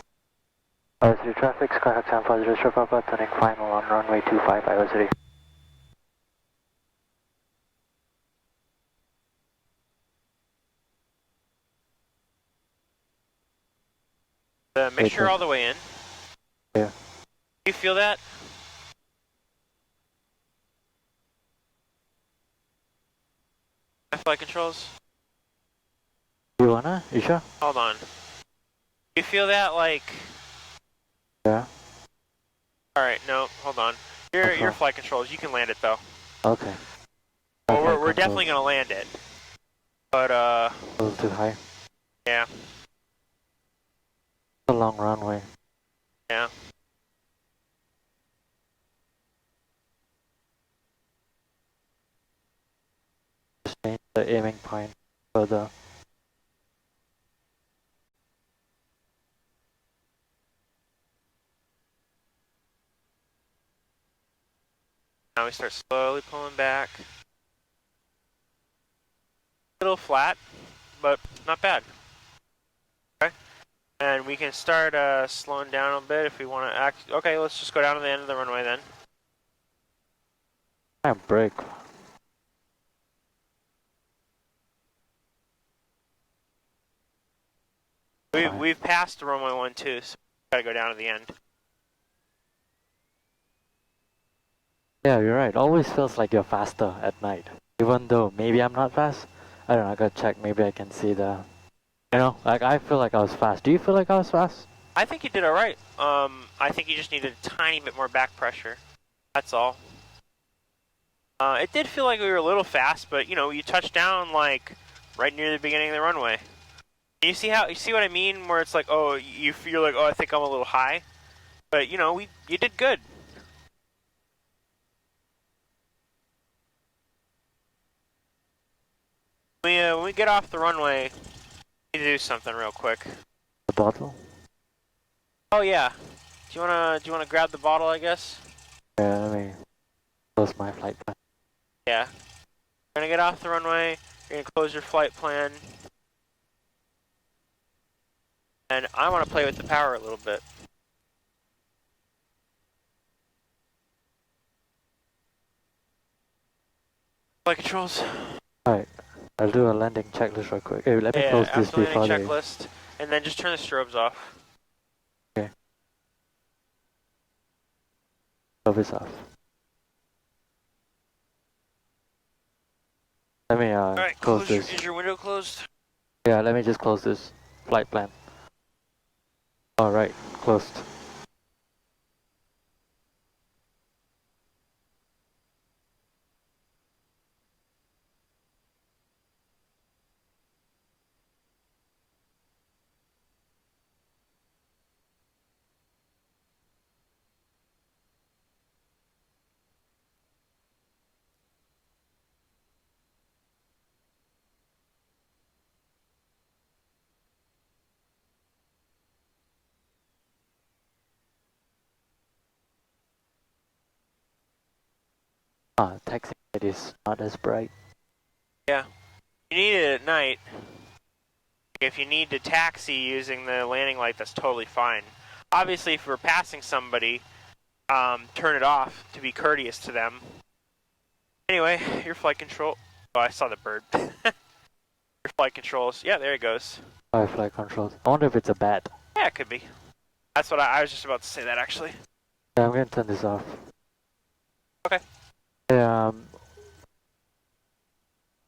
Iowa City traffic, Skyhawk 740 Sharp Papa, turning final on runway 25, Iowa City. Make sure all the way in. Yeah. You feel that? My flight controls? You wanna? You sure? Hold on. You feel that like... Yeah. Alright, no, hold on. Your flight controls, you can land it though. Okay. Well, we're definitely gonna land it. But a little too high. Yeah. A long runway. Yeah. Just change the aiming point further. Now we start slowly pulling back. A little flat, but not bad. Okay. And we can start slowing down a bit if we want to act. Okay, let's just go down to the end of the runway then. I break. We've passed runway 12, so we gotta go down to the end. Yeah, you're right. Always feels like you're faster at night. Even though maybe I'm not fast. I don't know, I gotta check. Maybe I can see the... You know, like I feel like I was fast. Do you feel like I was fast? I think you did alright. I think you just needed a tiny bit more back pressure. That's all. It did feel like we were a little fast, but you know, you touched down like right near the beginning of the runway. You see what I mean? Where it's like, oh, you feel like, oh, I think I'm a little high, but you know, you did good. When we get off the runway, we need to do something real quick. The bottle? Oh yeah. Do you wanna grab the bottle? I guess. Yeah, let me close my flight plan. Yeah. You're gonna get off the runway. You're gonna close your flight plan. And I want to play with the power a little bit. Flight controls. Alright, I'll do a landing checklist real quick. Hey, let me close this after before landing checklist, and then just turn the strobes off. Okay. Service off. Let me Alright, close this. Is your window closed? Yeah, let me just close this flight plan. Alright, closed. Taxi light is not as bright. Yeah. You need it at night. If you need to taxi using the landing light, that's totally fine. Obviously, if we're passing somebody, turn it off to be courteous to them. Anyway, your flight control. Oh, I saw the bird. Your flight controls. Yeah, there it goes. Flight controls. I wonder if it's a bat. Yeah, it could be. That's what I was just about to say that, actually. Yeah, I'm gonna turn this off. Okay. Yeah,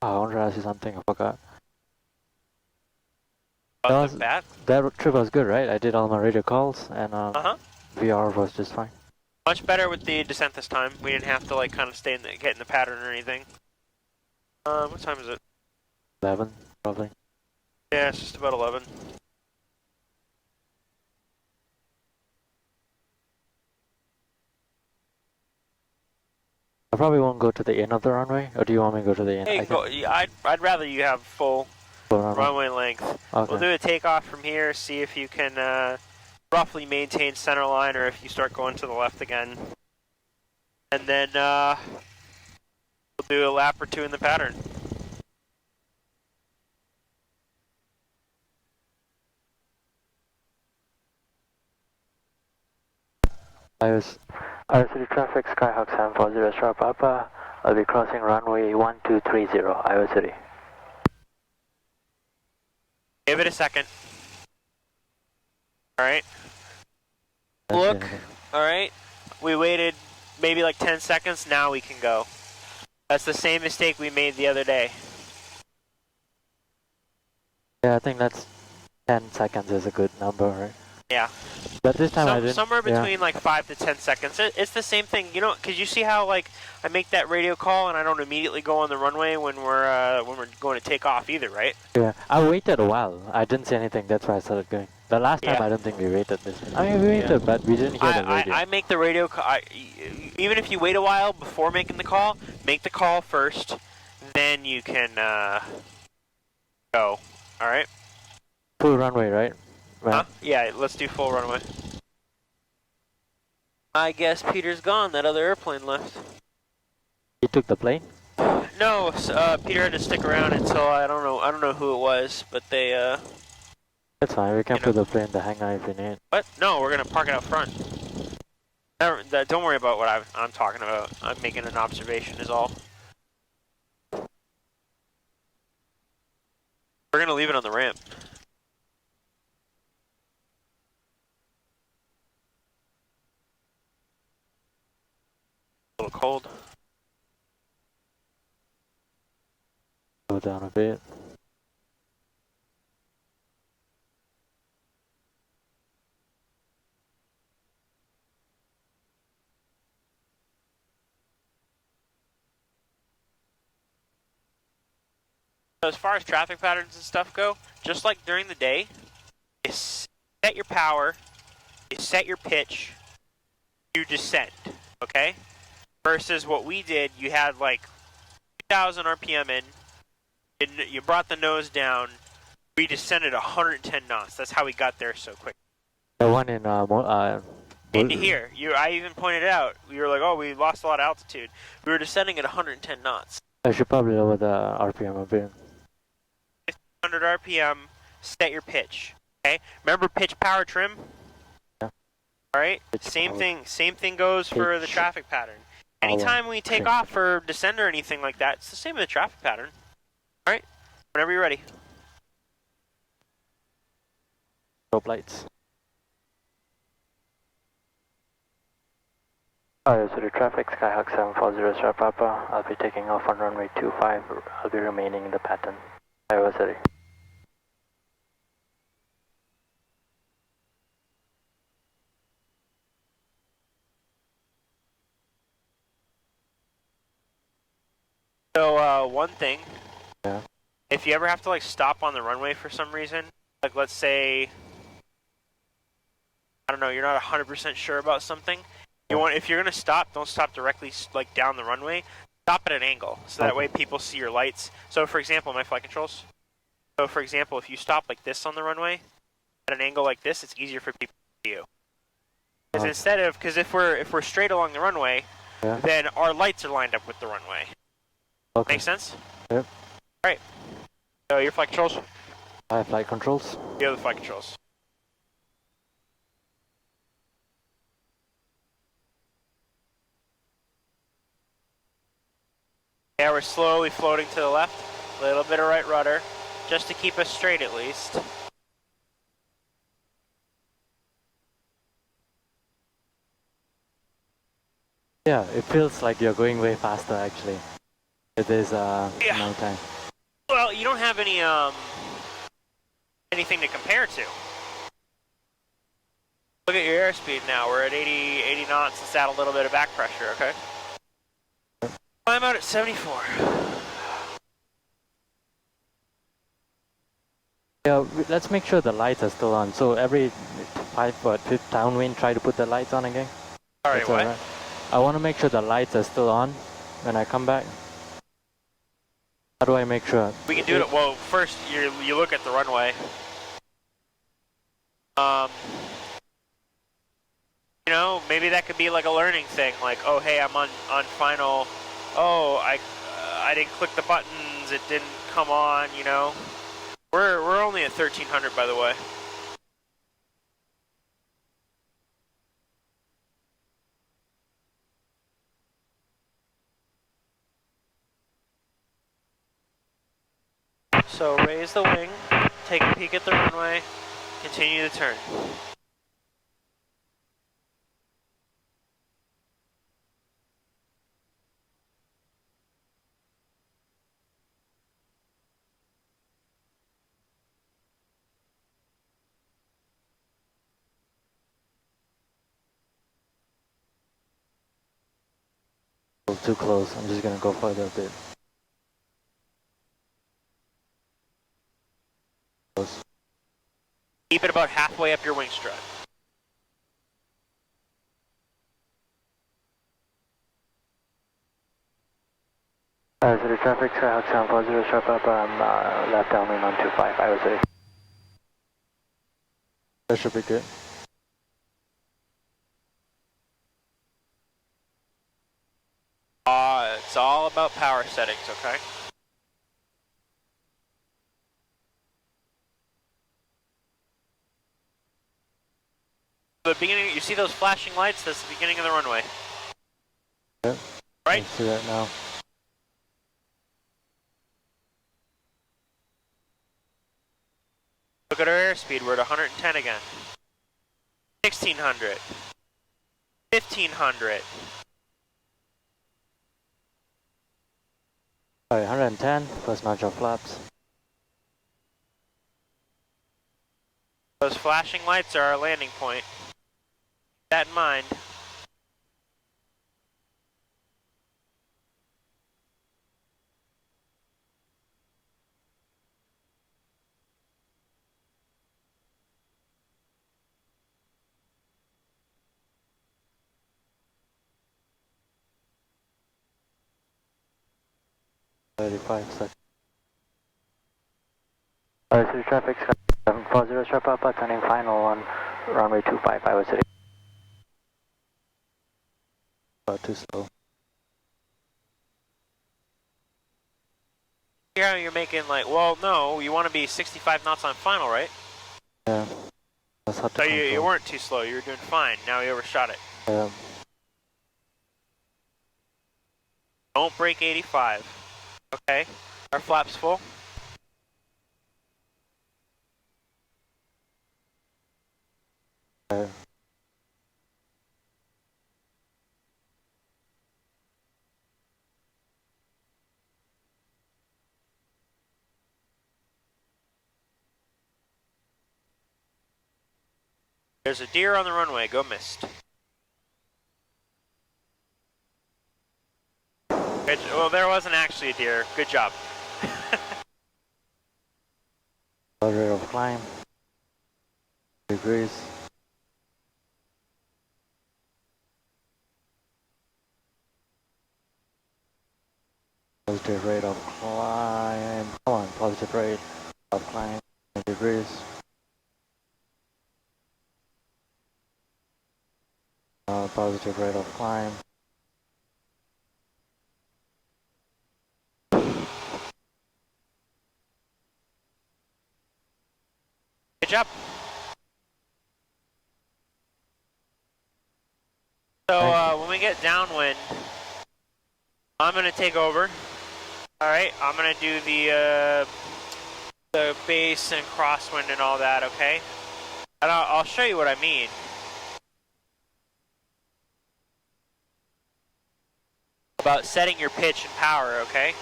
I wanted to ask you something, I forgot. That trip was good, right? I did all my radio calls, and VR was just fine. Much better with the descent this time. We didn't have to like kind of get in the pattern or anything. What time is it? 11, probably. Yeah, it's just about 11. I probably won't go to the end of the runway, or do you want me to go to the end? Hey, I'd rather you have full runway length. Okay. We'll do a takeoff from here, see if you can roughly maintain center line, or if you start going to the left again. And then we'll do a lap or two in the pattern. Iowa City traffic, Skyhawk 740 Star Papa. I'll be crossing runway 1230, Iowa City. Give it a second. Alright. Look. Alright. We waited maybe like 10 seconds, now we can go. That's the same mistake we made the other day. Yeah, I think that's 10 seconds is a good number, right? Yeah. But this time I didn't. Somewhere between like 5 to 10 seconds. It's the same thing, you know, because you see how like I make that radio call and I don't immediately go on the runway when we're going to take off either, right? Yeah, I waited a while. I didn't see anything. That's why I started going. The last time I don't think we waited this. I mean, we waited, but we didn't hear the radio. I make the radio call. Even if you wait a while before making the call, make the call first. Then you can Go. Alright? Full runway, right? Huh? Yeah, let's do full runway. I guess Peter's gone. That other airplane left. He took the plane? No, Peter had to stick around until I don't know who it was, but they That's fine, we can you know. put the plane in the hangar if you need. What? No, we're gonna park it out front. Don't worry about what I'm talking about. I'm making an observation is all. We're gonna leave it on the ramp. A little cold. Go down a bit. So as far as traffic patterns and stuff go, just like during the day, you set your power, you set your pitch, you descend, okay? Versus what we did, you had like 2,000 RPM in, and you brought the nose down, we descended 110 knots. That's how we got there so quick. The one in Into here, I even pointed it out. We were like, oh, we lost a lot of altitude. We were descending at 110 knots. I should probably lower the RPM a bit. 100 RPM, set your pitch. Okay, remember pitch, power, trim. Yeah. All right. Pitch, same power. thing. Same thing goes for the traffic pattern. Anytime we take off for descend or anything like that, it's the same with the traffic pattern. All right. Whenever you're ready. Strobe lights. Alright, so the traffic, Skyhawk 740 Star Papa. I'll be taking off on runway 25. I'll be remaining in the pattern. Iowa City. So one thing. Yeah. If you ever have to like stop on the runway for some reason, like let's say, I don't know, you're not 100% sure about something. If you're gonna stop, don't stop directly like down the runway. Stop at an angle, so that way people see your lights. So for example, my flight controls. So for example, if you stop like this on the runway, at an angle like this, it's easier for people to see you. Because if we're straight along the runway, then our lights are lined up with the runway. Okay. Make sense? Yep. All right. So your flight controls. I have flight controls. You have the flight controls. Yeah, we're slowly floating to the left. A little bit of right rudder, just to keep us straight at least. Yeah, it feels like you're going way faster actually. It is night time. Well, you don't have any anything to compare to. Look at your airspeed now. We're at 80 knots. Let's add a little bit of back pressure, okay? I'm out at 74. Yeah, let's make sure the lights are still on. So every 5th downwind, try to put the lights on again. Sorry, what? Right. I want to make sure the lights are still on when I come back. How do I make sure? We can do it. Well, first you look at the runway. You know, maybe that could be like a learning thing. Like, oh, hey, I'm on final. Oh, I didn't click the buttons. It didn't come on. You know, we're only at 1300, by the way. So raise the wing, take a peek at the runway, continue the turn. Too close. I'm just gonna go further a bit. Close. Keep it about halfway up your wing strut. City traffic, Skyhawk 740, sharp up, left downwind on 25, Iowa City. That should be good. It's all about power settings, okay? The beginning, you see those flashing lights? That's the beginning of the runway. Yep. Right? I see that now. Look at our airspeed, we're at 110 again. 1600. 1500. Alright, 110, first notch of flaps. Those flashing lights are our landing point. Keep that in mind. Seconds. Alright, City traffic, 740, sharp up, turning final on runway 25, Iowa City. Too slow. Here you're making like, well, no, you want to be 65 knots on final, right? Yeah. That's hard to So control. you weren't too slow, you were doing fine. Now you overshot it. Yeah. Don't break 85. Okay? Our flaps full. Okay. There's a deer on the runway, go missed. Well, there wasn't actually a deer. Good job. Rate of climb. Degrees. Positive rate of climb. Come on, positive rate of climb. Degrees. Positive rate of climb. Good job. So when we get downwind, I'm going to take over. Alright, I'm going to do the base and crosswind and all that, okay? And I'll show you what I mean. About setting your pitch and power, okay?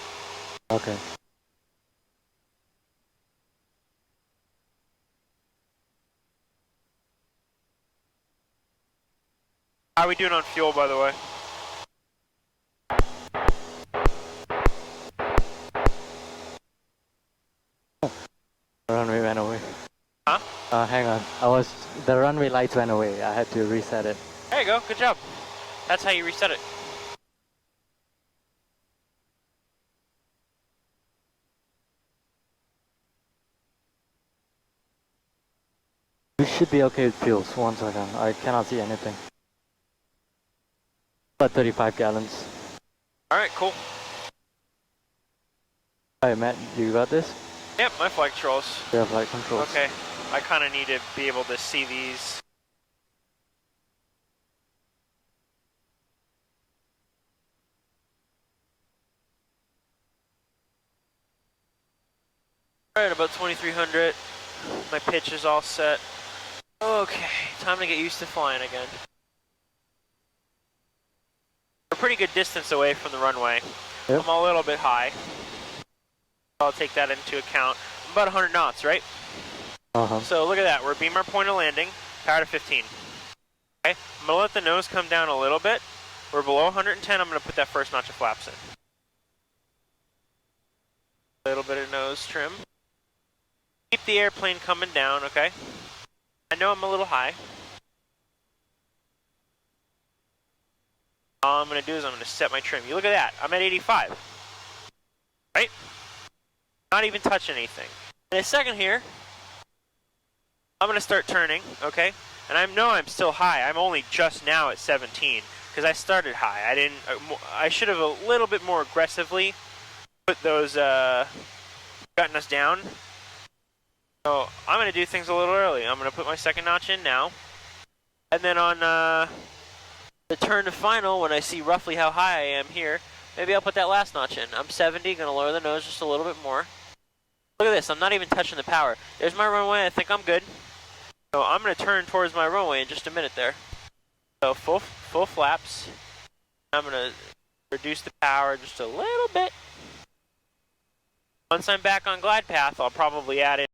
Okay. How are we doing on fuel, by the way? The runway went away. Huh? Hang on. The runway lights went away. I had to reset it. There you go, good job. That's how you reset it. We should be okay with fuels. 1 second. I cannot see anything. About 35 gallons. Alright, cool. Alright, Matt, you got this? Yep, my flight controls. We have flight controls. Okay, I kind of need to be able to see these. Alright, about 2300. My pitch is all set. Okay, time to get used to flying again. We're a pretty good distance away from the runway. Yep. I'm a little bit high. I'll take that into account. I'm about 100 knots, right? Uh-huh. So look at that, we're beam our point of landing, power to 15. Okay, I'm gonna let the nose come down a little bit. We're below 110, I'm gonna put that first notch of flaps in. A little bit of nose trim. Keep the airplane coming down, okay? I know I'm a little high. All I'm gonna do is I'm gonna set my trim. You look at that, I'm at 85. right? Not even touch anything. In a second here, I'm going to start turning, okay? And I know I'm still high. I'm only just now at 17 because I started high. I should have a little bit more aggressively put those, gotten us down. So I'm going to do things a little early. I'm going to put my second notch in now. And then on the turn to final, when I see roughly how high I am here, maybe I'll put that last notch in. I'm 70, going to lower the nose just a little bit more. Look at this, I'm not even touching the power. There's my runway, I think I'm good. So I'm going to turn towards my runway in just a minute there. So full flaps. I'm going to reduce the power just a little bit. Once I'm back on glide path, I'll probably add in